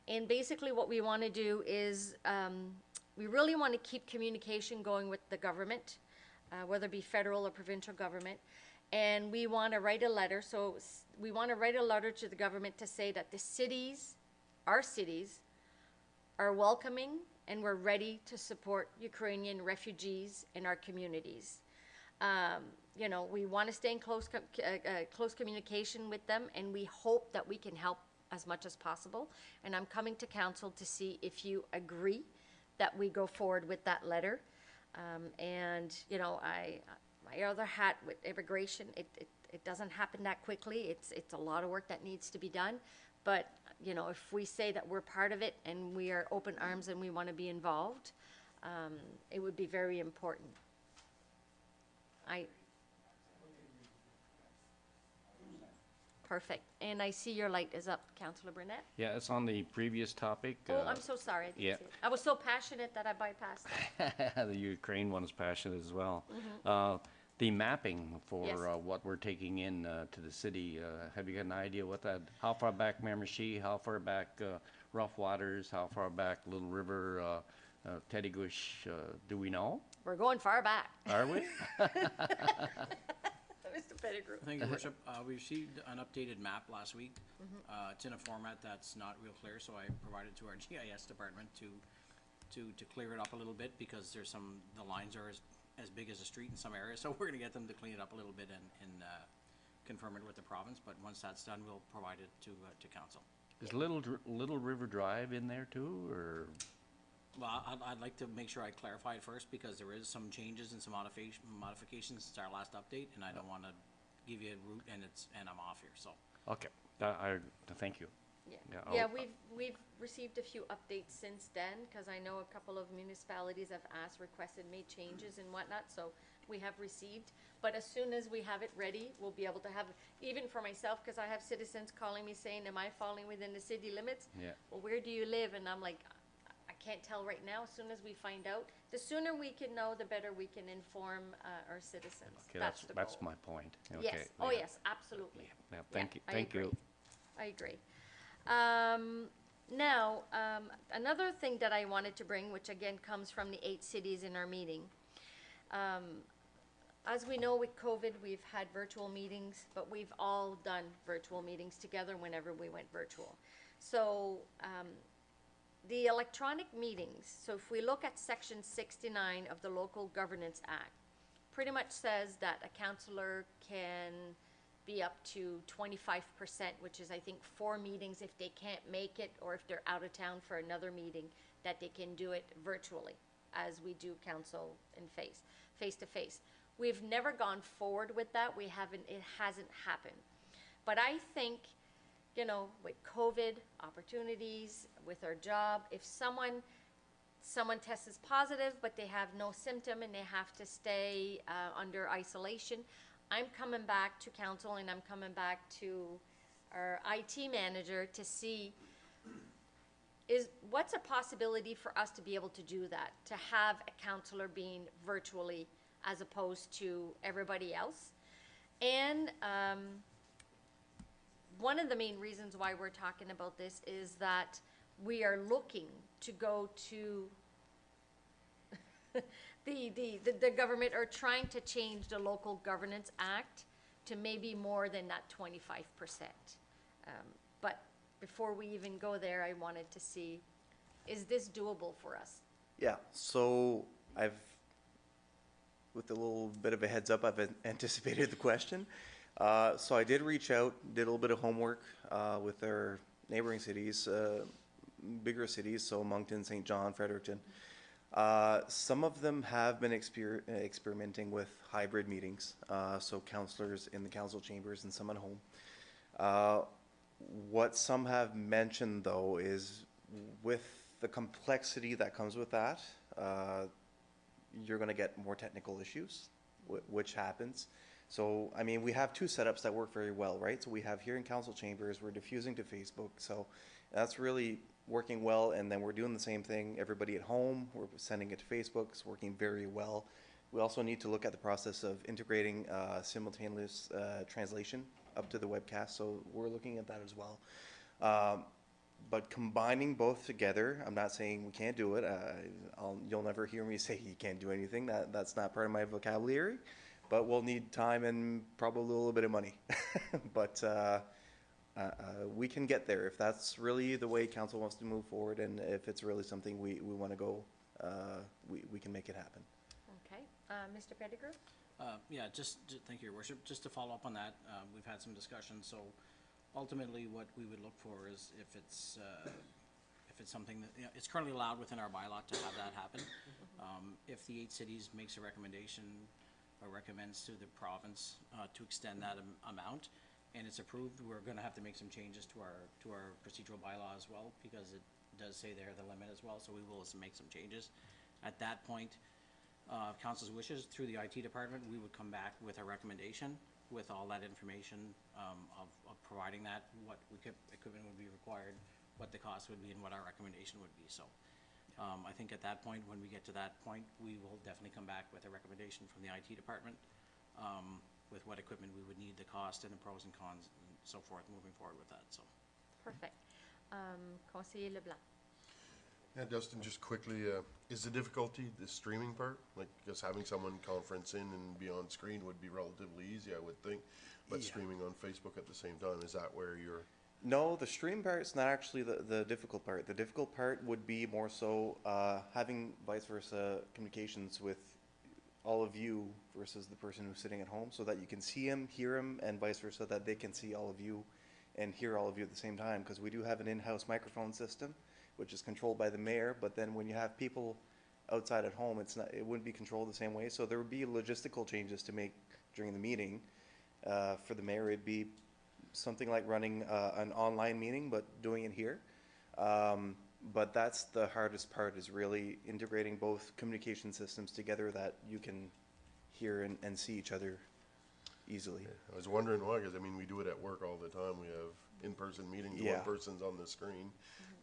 And basically what we want to do is we really want to keep communication going with the government, whether it be federal or provincial government. And we want to write a letter. So we want to write a letter to the government to say that the cities, our cities, are welcoming and we're ready to support Ukrainian refugees in our communities. You know, we want to stay in close communication with them, and we hope that we can help as much as possible. And I'm coming to council to see if you agree that we go forward with that letter. And, you know, my other hat with immigration, it doesn't happen that quickly. It's a lot of work that needs to be done. But, you know, if we say that we're part of it and we are open arms and we want to be involved, it would be very important. Perfect. And I see your light is up, Councillor Burnett. Yeah, it's on the previous topic. Oh, I'm so sorry. I didn't yeah. see it. I was so passionate that I bypassed it. The Ukraine one is passionate as well. The mapping for Yes. what we're taking in to the city, have you got an idea what that, how far back Miramichi, how far back Rough Waters, how far back Little River, Tedigush, do we know? We're going far back. Are we? Mr. Pettigrew. Thank you, Worship. We received an updated map last week. It's in a format that's not real clear, so I provided it to our GIS department to clear it up a little bit, because there's the lines are as big as a street in some areas, so we're gonna get them to clean it up a little bit and confirm it with the province, but once that's done, we'll provide it to council. Is Little River Drive in there too, or? Well, I'd like to make sure I clarify it first, because there is some changes and some modifications since our last update, and I don't want to give you a route and I'm off here, so. Okay, thank you. Yeah, we've received a few updates since then, because I know a couple of municipalities have requested, made changes and whatnot, so we have received. But as soon as we have it ready, we'll be able to have, even for myself, because I have citizens calling me saying, am I falling within the city limits? Yeah. Well, where do you live? And I'm like, I can't tell right now. As soon as we find out, the sooner we can know, the better we can inform our citizens. Okay, that's the goal. that's my point. Okay, Yes, oh yeah. yes, absolutely. Yeah, thank you, I thank agree. you. I agree. Now, another thing that I wanted to bring, which again comes from the 8 cities in our meeting. As we know, with COVID, we've had virtual meetings, but we've all done virtual meetings together whenever we went virtual. So the electronic meetings, so if we look at Section 69 of the Local Governance Act, pretty much says that a councillor can be up to 25%, which is, I think, 4 meetings if they can't make it, or if they're out of town for another meeting, that they can do it virtually, as we do council in face to face. We've never gone forward with that. It hasn't happened. But I think, you know, with COVID, opportunities, with our job, if someone tests positive, but they have no symptom and they have to stay under isolation, I'm coming back to council and I'm coming back to our IT manager to see what's a possibility for us to be able to do that, to have a councillor being virtually as opposed to everybody else. And one of the main reasons why we're talking about this is that we are looking to go to the government, are trying to change the Local Governance Act to maybe more than that 25%. But before we even go there, I wanted to see, is this doable for us? Yeah, so with a little bit of a heads up, I've anticipated the question. So I did reach out, did a little bit of homework with our neighboring cities, bigger cities, so Moncton, St. John, Fredericton. Some of them have been experimenting with hybrid meetings, so counselors in the council chambers and some at home. What some have mentioned, though, is with the complexity that comes with that, you're going to get more technical issues, which happens. So, I mean, we have two setups that work very well, right? So we have here in council chambers, we're diffusing to Facebook, so that's really working well, and then we're doing the same thing, everybody at home, we're sending it to Facebook, it's working very well. We also need to look at the process of integrating simultaneous translation up to the webcast, so we're looking at that as well. But combining both together, I'm not saying we can't do it. You'll never hear me say you can't do anything. That's not part of my vocabulary. But we'll need time and probably a little bit of money. But we can get there if that's really the way council wants to move forward, and if it's really something we want to go, we can make it happen. Okay, Mr. Pettigrew? Yeah, thank you, Your Worship. Just to follow up on that, we've had some discussions. So ultimately, what we would look for is if it's something that, you know, it's currently allowed within our bylaw to have that happen. If the 8 cities makes a recommendation or recommends to the province to extend that amount, and it's approved, we're going to have to make some changes to our procedural bylaw as well, because it does say there the limit as well. So we will make some changes. At that point, council's wishes through the IT department, we would come back with a recommendation with all that information of providing that, what equipment would be required, what the cost would be, and what our recommendation would be. So I think at that point, when we get to that point, we will definitely come back with a recommendation from the IT department with what equipment we would need, the cost, and the pros and cons, and so forth, moving forward with that. So Perfect. Conseiller Leblanc? Yeah, Dustin, just quickly, is the difficulty the streaming part? Like, because having someone conference in and be on screen would be relatively easy, I would think. But streaming on Facebook at the same time, is that where you're? No, the stream part's not actually the difficult part. The difficult part would be more so having vice versa communications with all of you versus the person who's sitting at home, so that you can see him, hear him, and vice versa, that they can see all of you and hear all of you at the same time. Because we do have an in-house microphone system, which is controlled by the mayor, but then when you have people outside at home, it wouldn't be controlled the same way. So there would be logistical changes to make during the meeting. For the mayor, it'd be something like running an online meeting, but doing it here. But that's the hardest part, is really integrating both communication systems together that you can hear and see each other easily. I was wondering why, because I mean, we do it at work all the time. We have in-person meetings, one person's on the screen.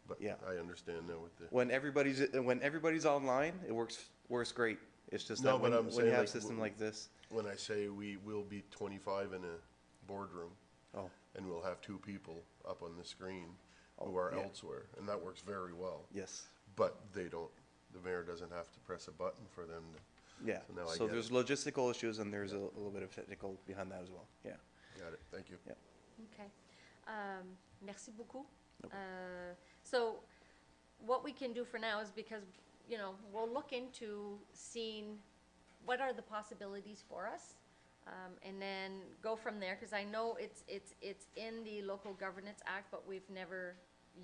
But I understand now with the when everybody's online, it works great. It's just that when you have a system like this. When I say we will be 25 in a boardroom, and we'll have 2 people up on the screen who are elsewhere, and that works very well. Yes. But the mayor doesn't have to press a button for them to. Yeah, so there's logistical issues, and there's a little bit of technical behind that as well, yeah. Got it, thank you. Yeah. Okay. Merci beaucoup. So what we can do for now is, because, you know, we'll look into seeing what are the possibilities for us, and then go from there, because I know it's in the Local Governance Act, but we've never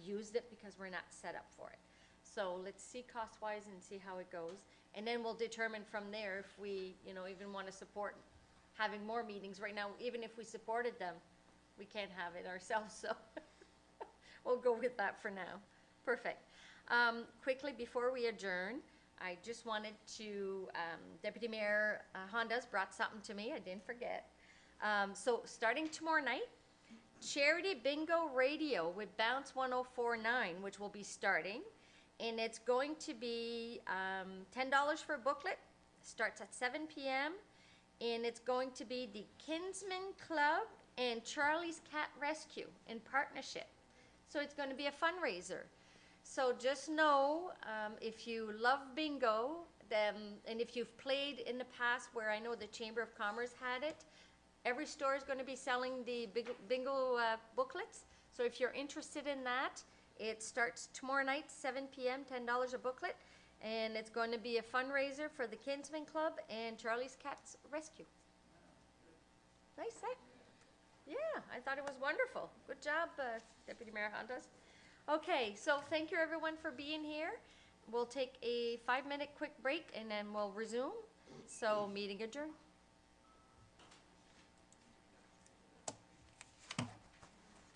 used it because we're not set up for it. So let's see cost-wise and see how it goes. And then we'll determine from there if we, you know, even want to support having more meetings. Right now, even if we supported them, we can't have it ourselves, so we'll go with that for now. Perfect. Quickly, before we adjourn, I just wanted to, Deputy Mayor Honda's brought something to me, I didn't forget. So starting tomorrow night, Charity Bingo Radio with Bounce 104.9, which will be starting. And it's going to be $10 for a booklet. Starts at 7 p.m. And it's going to be the Kinsman Club and Charlie's Cat Rescue in partnership. So it's going to be a fundraiser. So just know, if you love bingo, and if you've played in the past, where I know the Chamber of Commerce had it, every store is going to be selling the bingo booklets. So if you're interested in that, it starts tomorrow night, 7 p.m., $10 a booklet. And it's going to be a fundraiser for the Kinsman Club and Charlie's Cats Rescue. Nice, eh? Yeah, I thought it was wonderful. Good job, Deputy Mayor Hondas. Okay, so thank you everyone for being here. we'll take a 5-minute quick break and then we'll resume. So meeting adjourned.